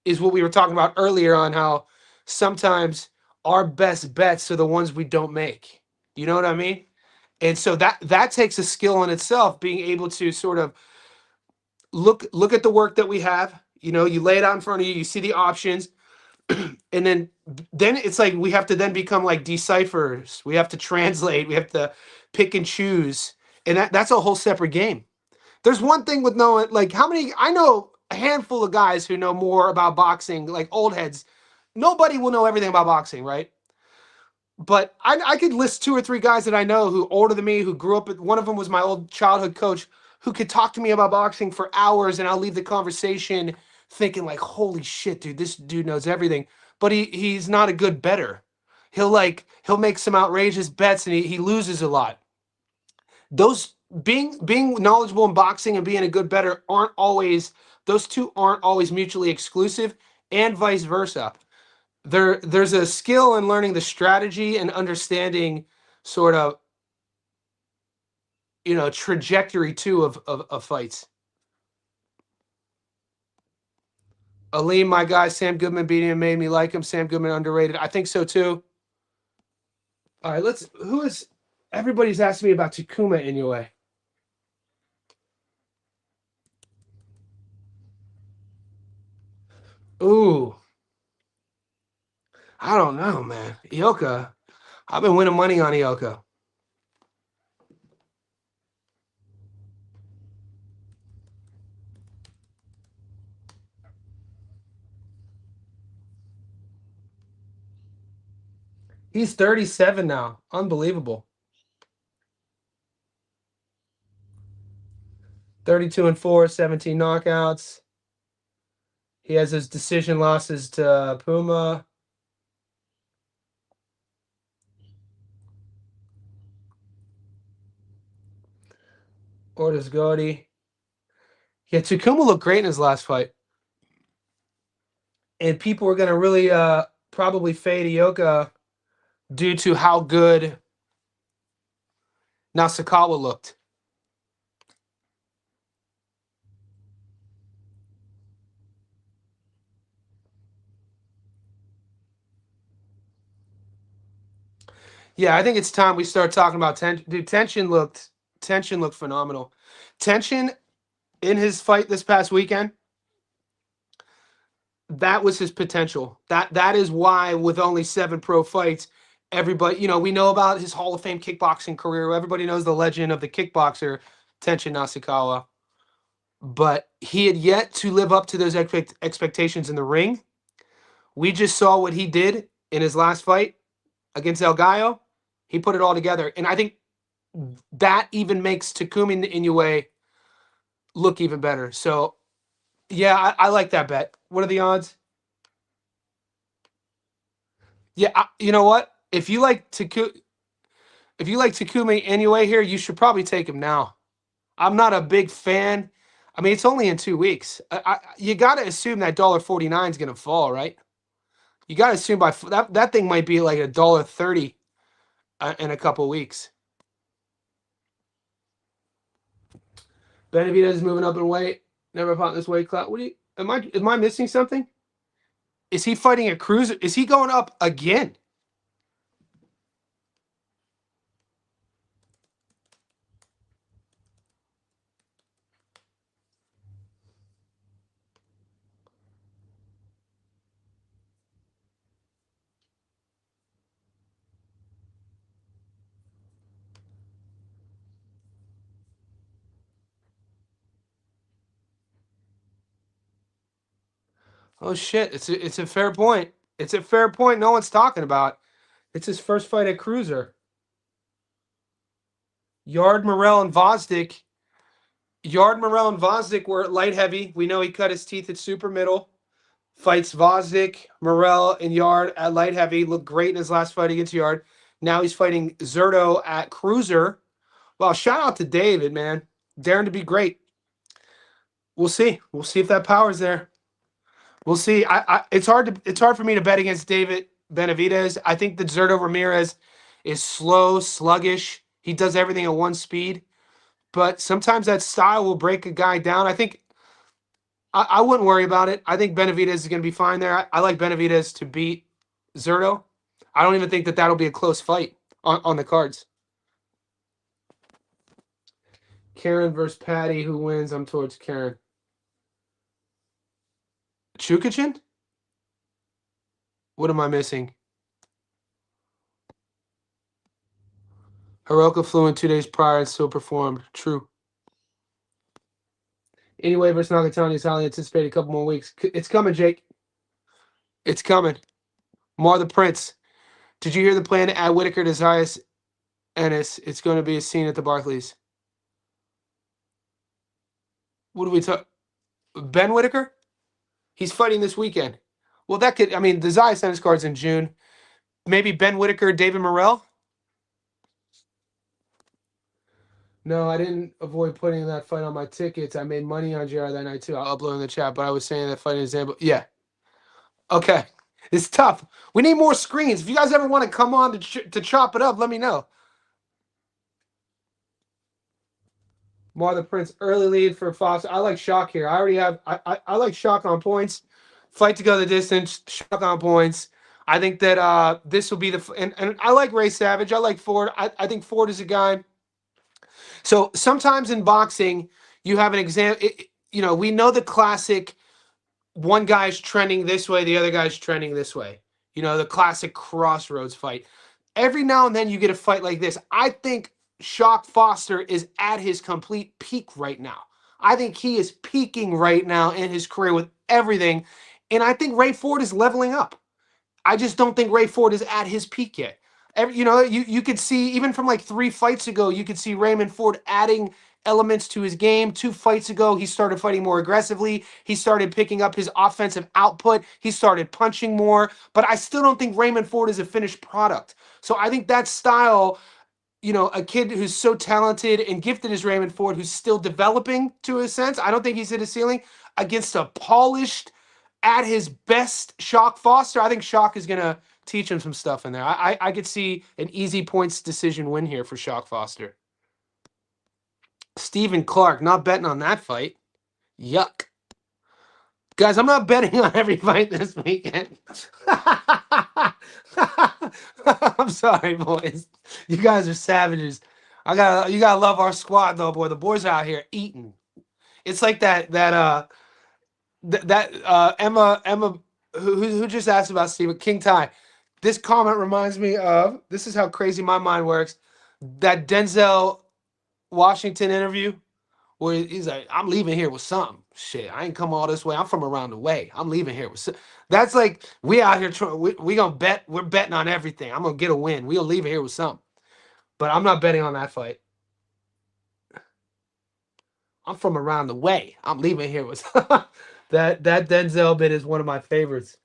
is what we were talking about earlier on how sometimes our best bets are the ones we don't make. You know what I mean? And so that takes a skill in itself, being able to sort of look at the work that we have. You lay it out in front of you, you see the options, and then it's like we have to then become like decipherers. We have to translate, we have to pick and choose. And that's a whole separate game. There's one thing with knowing, like, I know a handful of guys who know more about boxing, like old heads. Nobody will know everything about boxing, right? But I could list 2 or 3 guys that I know who older than me, who grew up. One of them was my old childhood coach, who could talk to me about boxing for hours, and I'll leave the conversation thinking like, "Holy shit, dude! This dude knows everything." But he's not a good bettor. He'll make some outrageous bets, and he loses a lot. Those being knowledgeable in boxing and being a good bettor those two aren't always mutually exclusive, and vice versa. There's a skill in learning the strategy and understanding sort of trajectory too of fights. Aleem, my guy, Sam Goodman beating him made me like him. Sam Goodman underrated. I think so too. All right, everybody's asking me about Takuma Inoue. Ooh, I don't know, man. Ioka, I've been winning money on Ioka. He's 37 now. Unbelievable. 32-4, 17 knockouts. He has his decision losses to Puma. Orders Gotti. Yeah, Takuma looked great in his last fight. And people were going to really probably fade Ioka due to how good Nasukawa looked. Yeah, I think it's time we start talking about tension. Dude, tension looked phenomenal. Tension in his fight this past weekend, that was his potential. That is why with only 7 pro fights, everybody, we know about his Hall of Fame kickboxing career. Everybody knows the legend of the kickboxer Tenshin Nasukawa. But he had yet to live up to those expectations in the ring. We just saw what he did in his last fight against El Gallo. He put it all together. And I think that even makes Takumi Inoue look even better. So, yeah, I like that bet. What are the odds? Yeah, you know what? If you like Takumi Inoue here, you should probably take him now. I'm not a big fan. I mean, it's only in 2 weeks. You got to assume that $1.49 is going to fall, right? You got to assume by that thing might be like $1.30 in a couple weeks. Benavidez is moving up in weight. Never fought this weight class. What do you? Am I missing something? Is he fighting a cruiser? Is he going up again? Oh shit! It's a fair point. It's a fair point. No one's talking about. It's his first fight at cruiser. Yard, Morel, and Vosdick. Yard, Morel, and Vosdick were at light heavy. We know he cut his teeth at super middle. Fights Vosdick, Morel, and Yard at light heavy. Looked great in his last fight against Yard. Now he's fighting Zerto at cruiser. Well, shout out to David, man. Daring to be great. We'll see. We'll see if that power's there. We'll see. It's hard for me to bet against David Benavidez. I think that Zerto Ramirez is slow, sluggish. He does everything at one speed. But sometimes that style will break a guy down. I think I wouldn't worry about it. I think Benavidez is going to be fine there. I like Benavidez to beat Zerto. I don't even think that that'll be a close fight on the cards. Karen versus Patty. Who wins? I'm towards Karen. Chukachin? What am I missing? Hiroka flew in 2 days prior and still performed. True. Anyway, versus Nakatani is highly anticipated. A couple more weeks. It's coming, Jake. It's coming. Mar the Prince. Did you hear the plan to add Whitaker to Zayas Ennis? It's going to be a scene at the Barclays. What do we talk? Ben Whitaker? He's fighting this weekend. Well, that could. I mean, the Zayas Ennis card's in June. Maybe Ben Whitaker, David Morrell? No, I didn't avoid putting that fight on my tickets. I made money on JR that night too. I'll upload in the chat, but I was saying that fight is able. Yeah. Okay. It's tough. We need more screens. If you guys ever want to come on to chop it up, let me know. Mar the Prince, early lead for Fox. I like Shock here. I already have. I like Shock on points. Fight to go the distance. Shock on points. I think that this will be the. And I like Ray Savage. I like Ford. I think Ford is a guy. So sometimes in boxing, you have an example. We know the classic one guy's trending this way, the other guy's trending this way. The classic crossroads fight. Every now and then you get a fight like this. I think Shock Foster is at his complete peak right now. I think he is peaking right now in his career with everything. And I think Ray Ford is leveling up. I just don't think Ray Ford is at his peak yet. You could see even from like 3 fights ago, you could see Raymond Ford adding elements to his game. 2 fights ago, he started fighting more aggressively. He started picking up his offensive output. He started punching more. But I still don't think Raymond Ford is a finished product. So I think that style, a kid who's so talented and gifted as Raymond Ford, who's still developing to a sense, I don't think he's hit a ceiling against a polished, at his best Shock Foster. I think Shock is going to teach him some stuff in there. I could see an easy points decision win here for Shock Foster. Stephen Clark, not betting on that fight. Yuck. Guys, I'm not betting on every fight this weekend. I'm sorry, boys. You guys are savages. You gotta love our squad though, boy. The boys are out here eating. It's like Emma who just asked about Stephen King Ty. This comment reminds me of, this is how crazy my mind works. That Denzel Washington interview where he's like, I'm leaving here with something. Shit, I ain't come all this way. I'm from around the way. I'm leaving here with That's like, we out here trying. We gonna bet. We're betting on everything. I'm gonna get a win. We'll leave here with something. But I'm not betting on that fight. I'm from around the way. I'm leaving here with that Denzel bit is one of my favorites.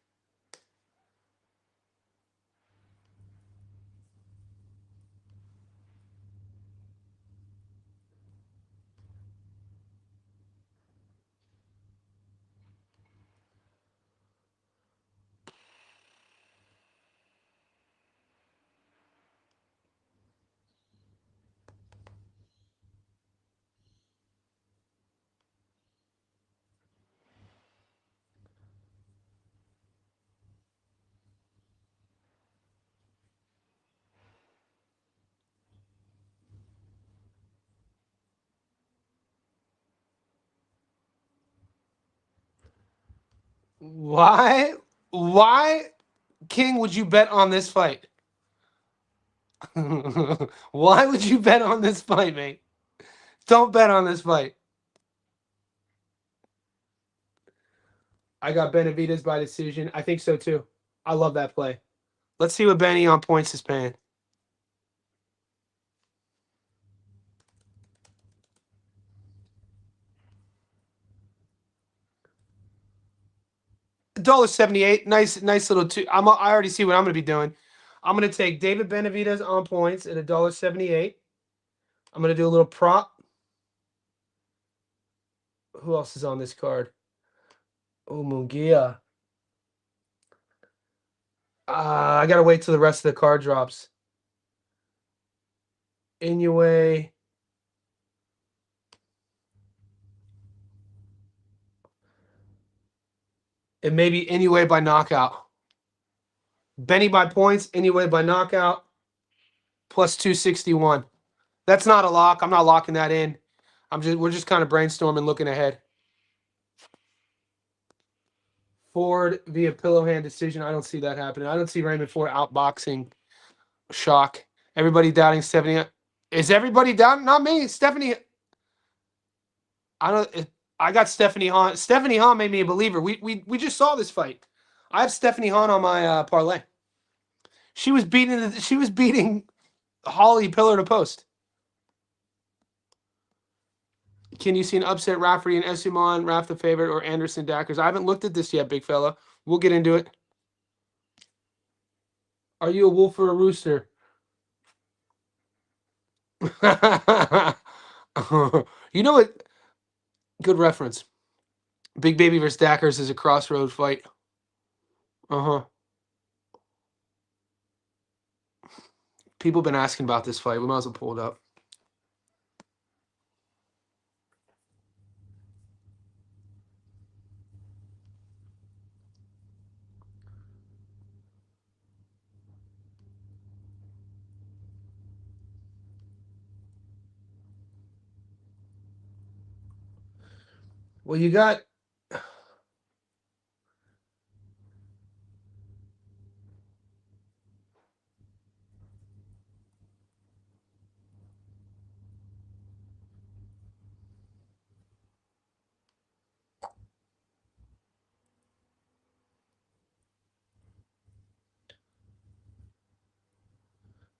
Why? Why, King, would you bet on this fight? Why would you bet on this fight, mate? Don't bet on this fight. I got Benavidez by decision. I think so too. I love that play. Let's see what Benny on points is paying. $1.78. Nice little two. I already see what I'm gonna be doing. I'm gonna take David Benavidez on points at $1.78. I'm gonna do a little prop. Who else is on this card? Oh, Mungia. I gotta wait till the rest of the card drops. Inoue. It may be Inoue by knockout. Benny by points, Inoue by knockout, plus 261. That's not a lock. I'm not locking that in. We're just kind of brainstorming, looking ahead. Ford via pillow hand decision. I don't see that happening. I don't see Raymond Ford outboxing Shock. Everybody doubting Stephanie. Is everybody down? Not me. Stephanie. I don't. I got Stephanie Hahn. Stephanie Hahn made me a believer. We just saw this fight. I have Stephanie Hahn on my parlay. She was beating Holly pillar to post. Can you see an upset Rafferty and Esumon, Raf the favorite, or Anderson Dackers? I haven't looked at this yet, big fella. We'll get into it. Are you a wolf or a rooster? You know what? Good reference. Big Baby versus Dackers is a crossroad fight. Uh-huh. People have been asking about this fight. We might as well pull it up. Well, you got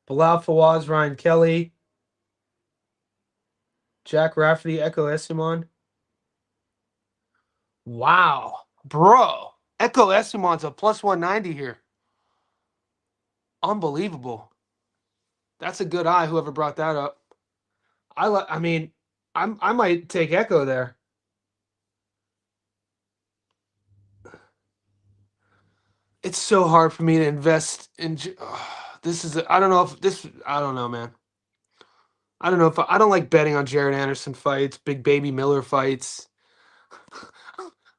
Bilal Fawaz, Ryan Kelly, Jack Rafferty, Echo Esimon. Wow, bro. Echo Esimon's a plus 190 here. Unbelievable. That's a good eye, whoever brought that up. I mean, I might take Echo there. It's so hard for me to invest in. This is. I don't know if this. I don't know, man. I don't know if I don't like betting on Jared Anderson fights, big baby Miller fights.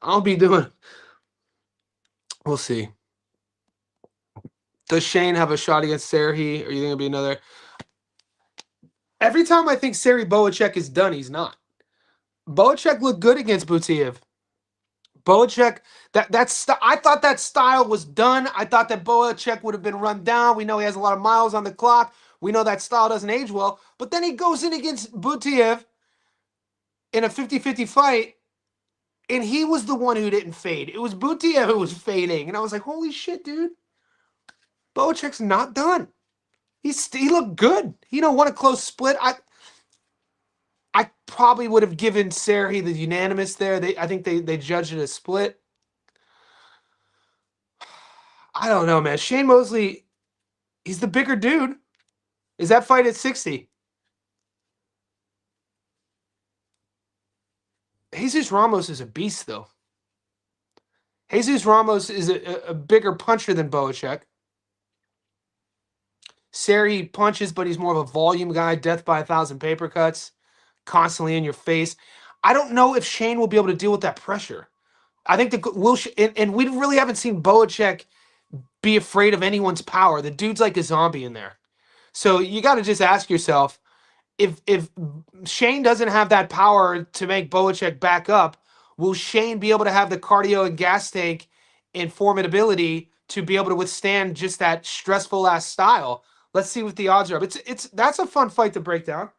I'll be doing. We'll see. Does Shane have a shot against Serhi? Or are you think it'll be another? Every time I think Seri Boacek is done, he's not. Boacek looked good against Butiev. Boacek, I thought that style was done. I thought that Boacek would have been run down. We know he has a lot of miles on the clock. We know that style doesn't age well. But then he goes in against Butiev in a 50-50 fight, and he was the one who didn't fade. It was Butiev who was fading. And I was like, holy shit, dude. Boacek's not done. He looked good. He won a close split. I probably would have given Serhi the unanimous there. I think they judged it a split. I don't know, man. Shane Mosley, he's the bigger dude. Is that fight at 60? Jesus Ramos is a beast, though. Jesus Ramos is a bigger puncher than Boacek. Seri punches, but he's more of a volume guy. Death by 1,000 paper cuts, constantly in your face. I don't know if Shane will be able to deal with that pressure. I think and we really haven't seen Boacek be afraid of anyone's power. The dude's like a zombie in there. So you got to just ask yourself, if Shane doesn't have that power to make Boacek back up, will Shane be able to have the cardio and gas tank and formidability to be able to withstand just that stressful ass style? Let's see what the odds are. That's a fun fight to break down.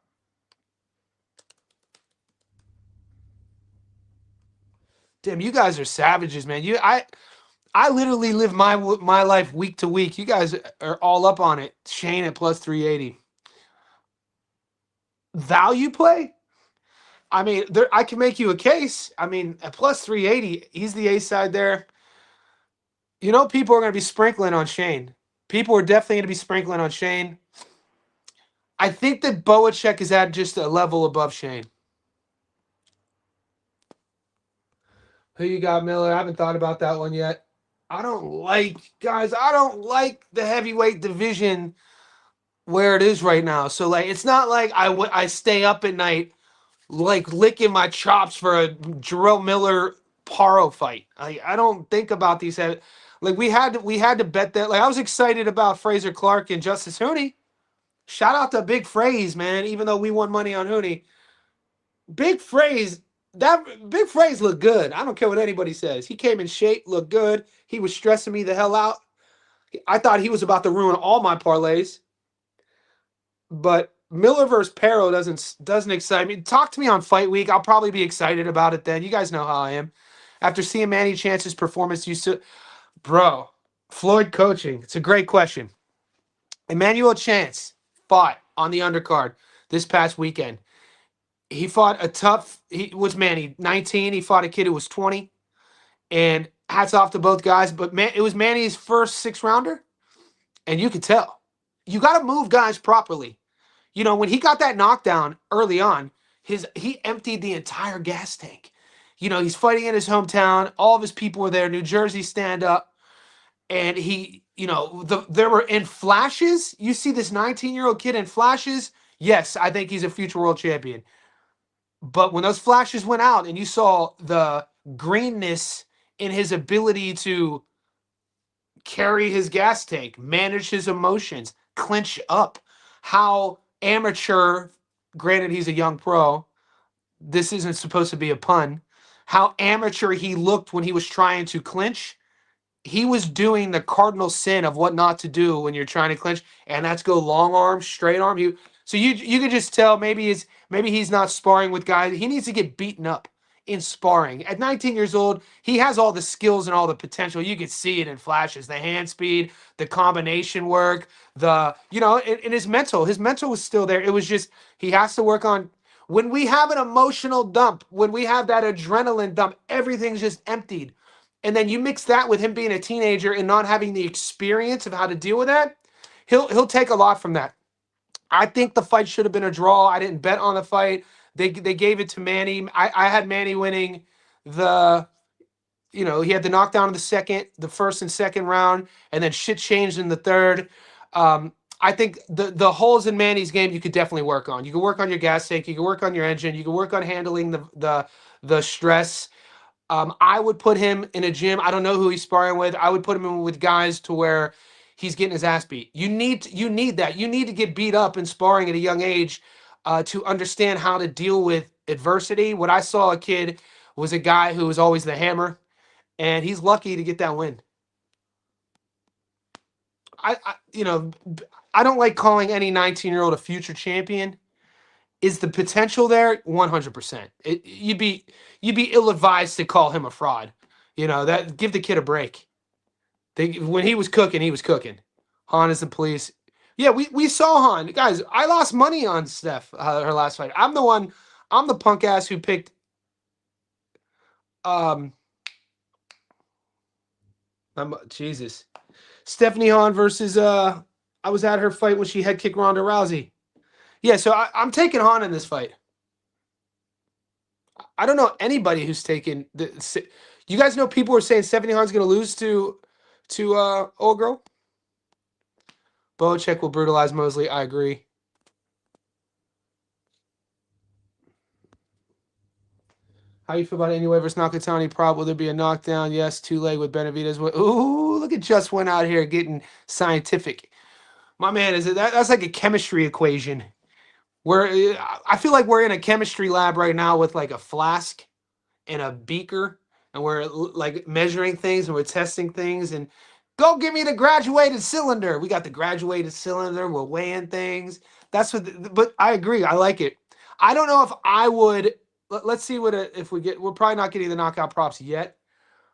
Damn, you guys are savages, man. I literally live my life week to week. You guys are all up on it. Shane at plus 380. Value play? I mean, I can make you a case. I mean, at plus 380, he's the A side there. People are going to be sprinkling on Shane. People are definitely going to be sprinkling on Shane. I think that Boacek is at just a level above Shane. Who you got, Miller? I haven't thought about that one yet. I don't like the heavyweight division where it is right now. So, it's not like I stay up at night, licking my chops for a Jarrell Miller Paro fight. I don't think about these. We had to bet that. I was excited about Fraser Clark and Justice Hooney. Shout out to Big Fraze, man. Even though we won money on Hooney, Big Fraze looked good. I don't care what anybody says. He came in shape, looked good. He was stressing me the hell out. I thought he was about to ruin all my parlays. But Miller versus Pero doesn't excite me. Talk to me on fight week. I'll probably be excited about it then. You guys know how I am. After seeing Manny Chance's performance, bro, Floyd coaching. It's a great question. Emmanuel Chance fought on the undercard this past weekend. He fought he was Manny, 19. He fought a kid who was 20. And hats off to both guys. But it was Manny's first 6-rounder. And you could tell. You got to move guys properly. When he got that knockdown early on, he emptied the entire gas tank. He's fighting in his hometown. All of his people were there. New Jersey stand up. And there were in flashes. You see this 19-year-old kid in flashes. Yes, I think he's a future world champion. But when those flashes went out and you saw the greenness in his ability to carry his gas tank, manage his emotions, clinch up, how amateur, granted he's a young pro, this isn't supposed to be a pun, how amateur he looked when he was trying to clinch. He was doing the cardinal sin of what not to do when you're trying to clinch, and that's go long arm, straight arm. So you could just tell maybe he's not sparring with guys. He needs to get beaten up. in sparring. At 19 years old, he has all the skills and all the potential. You could see it in flashes, the hand speed, the combination work, and his mental was still there. It was just, he has to work on, when we have an emotional dump, when we have that adrenaline dump, everything's just emptied. And then you mix that with him being a teenager and not having the experience of how to deal with that, he'll take a lot from that. I think the fight should have been a draw. I didn't bet on the fight. They gave it to Manny. I had Manny winning the, he had the knockdown in the first and second round, and then shit changed in the third. I think the holes in Manny's game you could definitely work on. You can work on your gas tank. You can work on your engine. You can work on handling the stress. I would put him in a gym. I don't know who he's sparring with. I would put him in with guys to where he's getting his ass beat. You need that. You need to get beat up in sparring at a young age to understand how to deal with adversity. What I saw a kid was a guy who was always the hammer, and he's lucky to get that win. I don't like calling any 19-year-old a future champion. Is the potential there? 100%. You'd be ill-advised to call him a fraud. That, give the kid a break. When he was cooking, he was cooking. Han is the police. Yeah, we saw Han. Guys, I lost money on Steph, her last fight. I'm the punk ass who picked Jesus. Stephanie Han versus I was at her fight when she head kicked Ronda Rousey. Yeah, so I'm taking Han in this fight. I don't know anybody who's taken the. You guys know people are saying Stephanie Han's going to lose to old girl. Belichick will brutalize Mosley. I agree. How you feel about it anyway versus Nakatani? Prob, will there be a knockdown? Yes, 2-leg with Benavidez. Ooh, look at Just Went out here getting scientific. My man, that's like a chemistry equation. Where I feel like we're in a chemistry lab right now with like a flask and a beaker, and we're like measuring things and we're testing things. And go give me the graduated cylinder. We got the graduated cylinder. We're weighing things. That's what. But I agree. I like it. I don't know if I would. Let's see if we get. We're probably not getting the knockout props yet.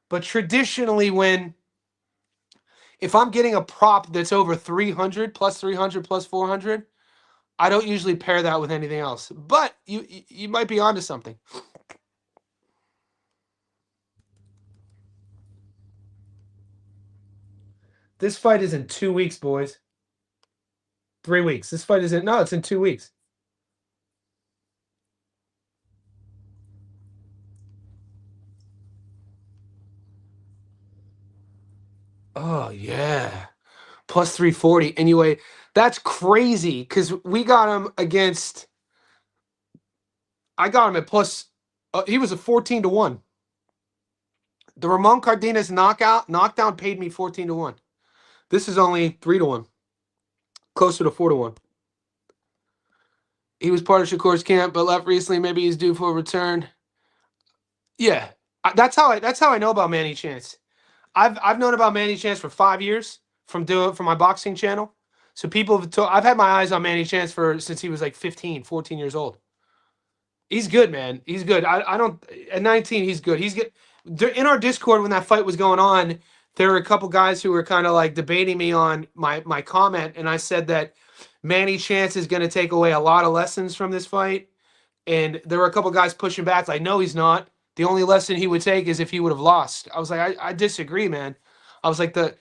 But traditionally, if I'm getting a prop that's over 300 plus 300 plus 400, I don't usually pair that with anything else. But you might be onto something. This fight is in 2 weeks, boys. 3 weeks. This fight isn't. No, it's in 2 weeks. Oh yeah, plus 340. Anyway, that's crazy because we got him against. I got him at plus. He was a 14-1. The Ramon Cardenas knockdown paid me 14-1. This is only 3-1, closer to 4-1. He was part of Shakur's camp, but left recently. Maybe he's due for a return. Yeah, that's how I know about Manny Chance. I've known about Manny Chance for 5 years from my boxing channel. So people have I've had my eyes on Manny Chance since he was like 15, 14 years old. He's good, man. He's good. I don't at 19 he's good. He's good. In our Discord when that fight was going on, there were a couple guys who were kind of like debating me on my comment, and I said that Manny Chance is going to take away a lot of lessons from this fight. And there were a couple guys pushing back, like, no, he's not. The only lesson he would take is if he would have lost. I was like, I disagree, man. I was like, the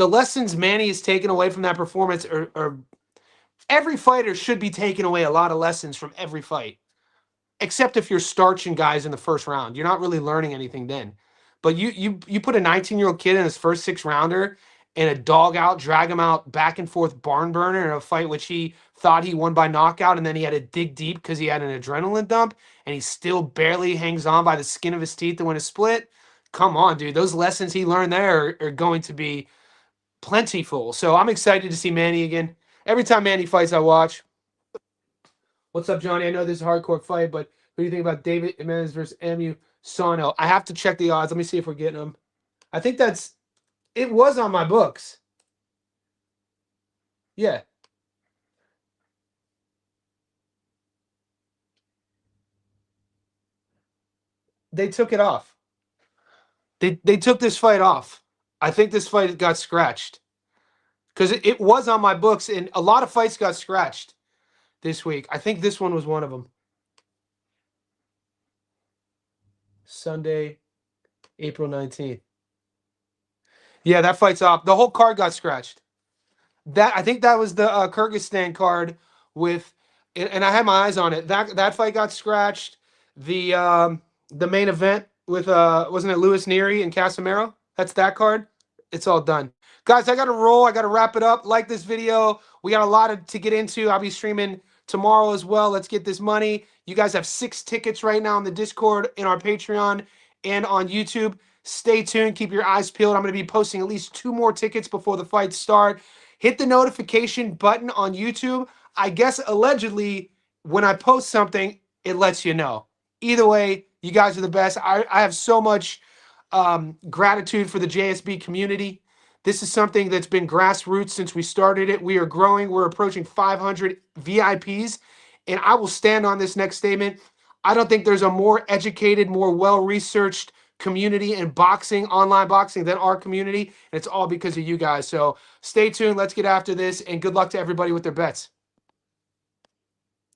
lessons Manny has taken away from that performance are every fighter should be taking away a lot of lessons from every fight, except if you're starching guys in the first round. You're not really learning anything then. But you put a 19-year-old kid in his first 6-rounder and a dog out, drag him out back and forth barn burner in a fight which he thought he won by knockout, and then he had to dig deep because he had an adrenaline dump, and he still barely hangs on by the skin of his teeth to win a split. Come on, dude. Those lessons he learned there are going to be plentiful. So I'm excited to see Manny again. Every time Manny fights, I watch. What's up, Johnny? I know this is a hardcore fight, but what do you think about David Jimenez versus Emu Sano? I have to check the odds. Let me see if we're getting them. I think it was on my books. Yeah. they took it off. They took this fight off. I think this fight got scratched because it was on my books, and a lot of fights got scratched this week. I think this one was one of them. Sunday, April 19th. Yeah, that fight's off. The whole card got scratched. I think that was the Kyrgyzstan card with, and I had my eyes on it. That fight got scratched. The main event with wasn't it Luis Nery and Casemiro? That's that card. It's all done. Guys, I got to roll. I got to wrap it up. Like this video. We got a lot to get into. I'll be streaming tomorrow as well. Let's get this money. You guys have 6 tickets right now in the Discord, in our Patreon, and on YouTube. Stay tuned. Keep your eyes peeled. I'm going to be posting at least 2 more tickets before the fights start. Hit the notification button on YouTube. I guess allegedly when I post something, it lets you know. Either way, you guys are the best. I have so much gratitude for the JSB community. This is something that's been grassroots since we started it. We are growing. We're approaching 500 VIPs. And I will stand on this next statement. I don't think there's a more educated, more well-researched community in boxing, online boxing, than our community. And it's all because of you guys. So stay tuned. Let's get after this. And good luck to everybody with their bets.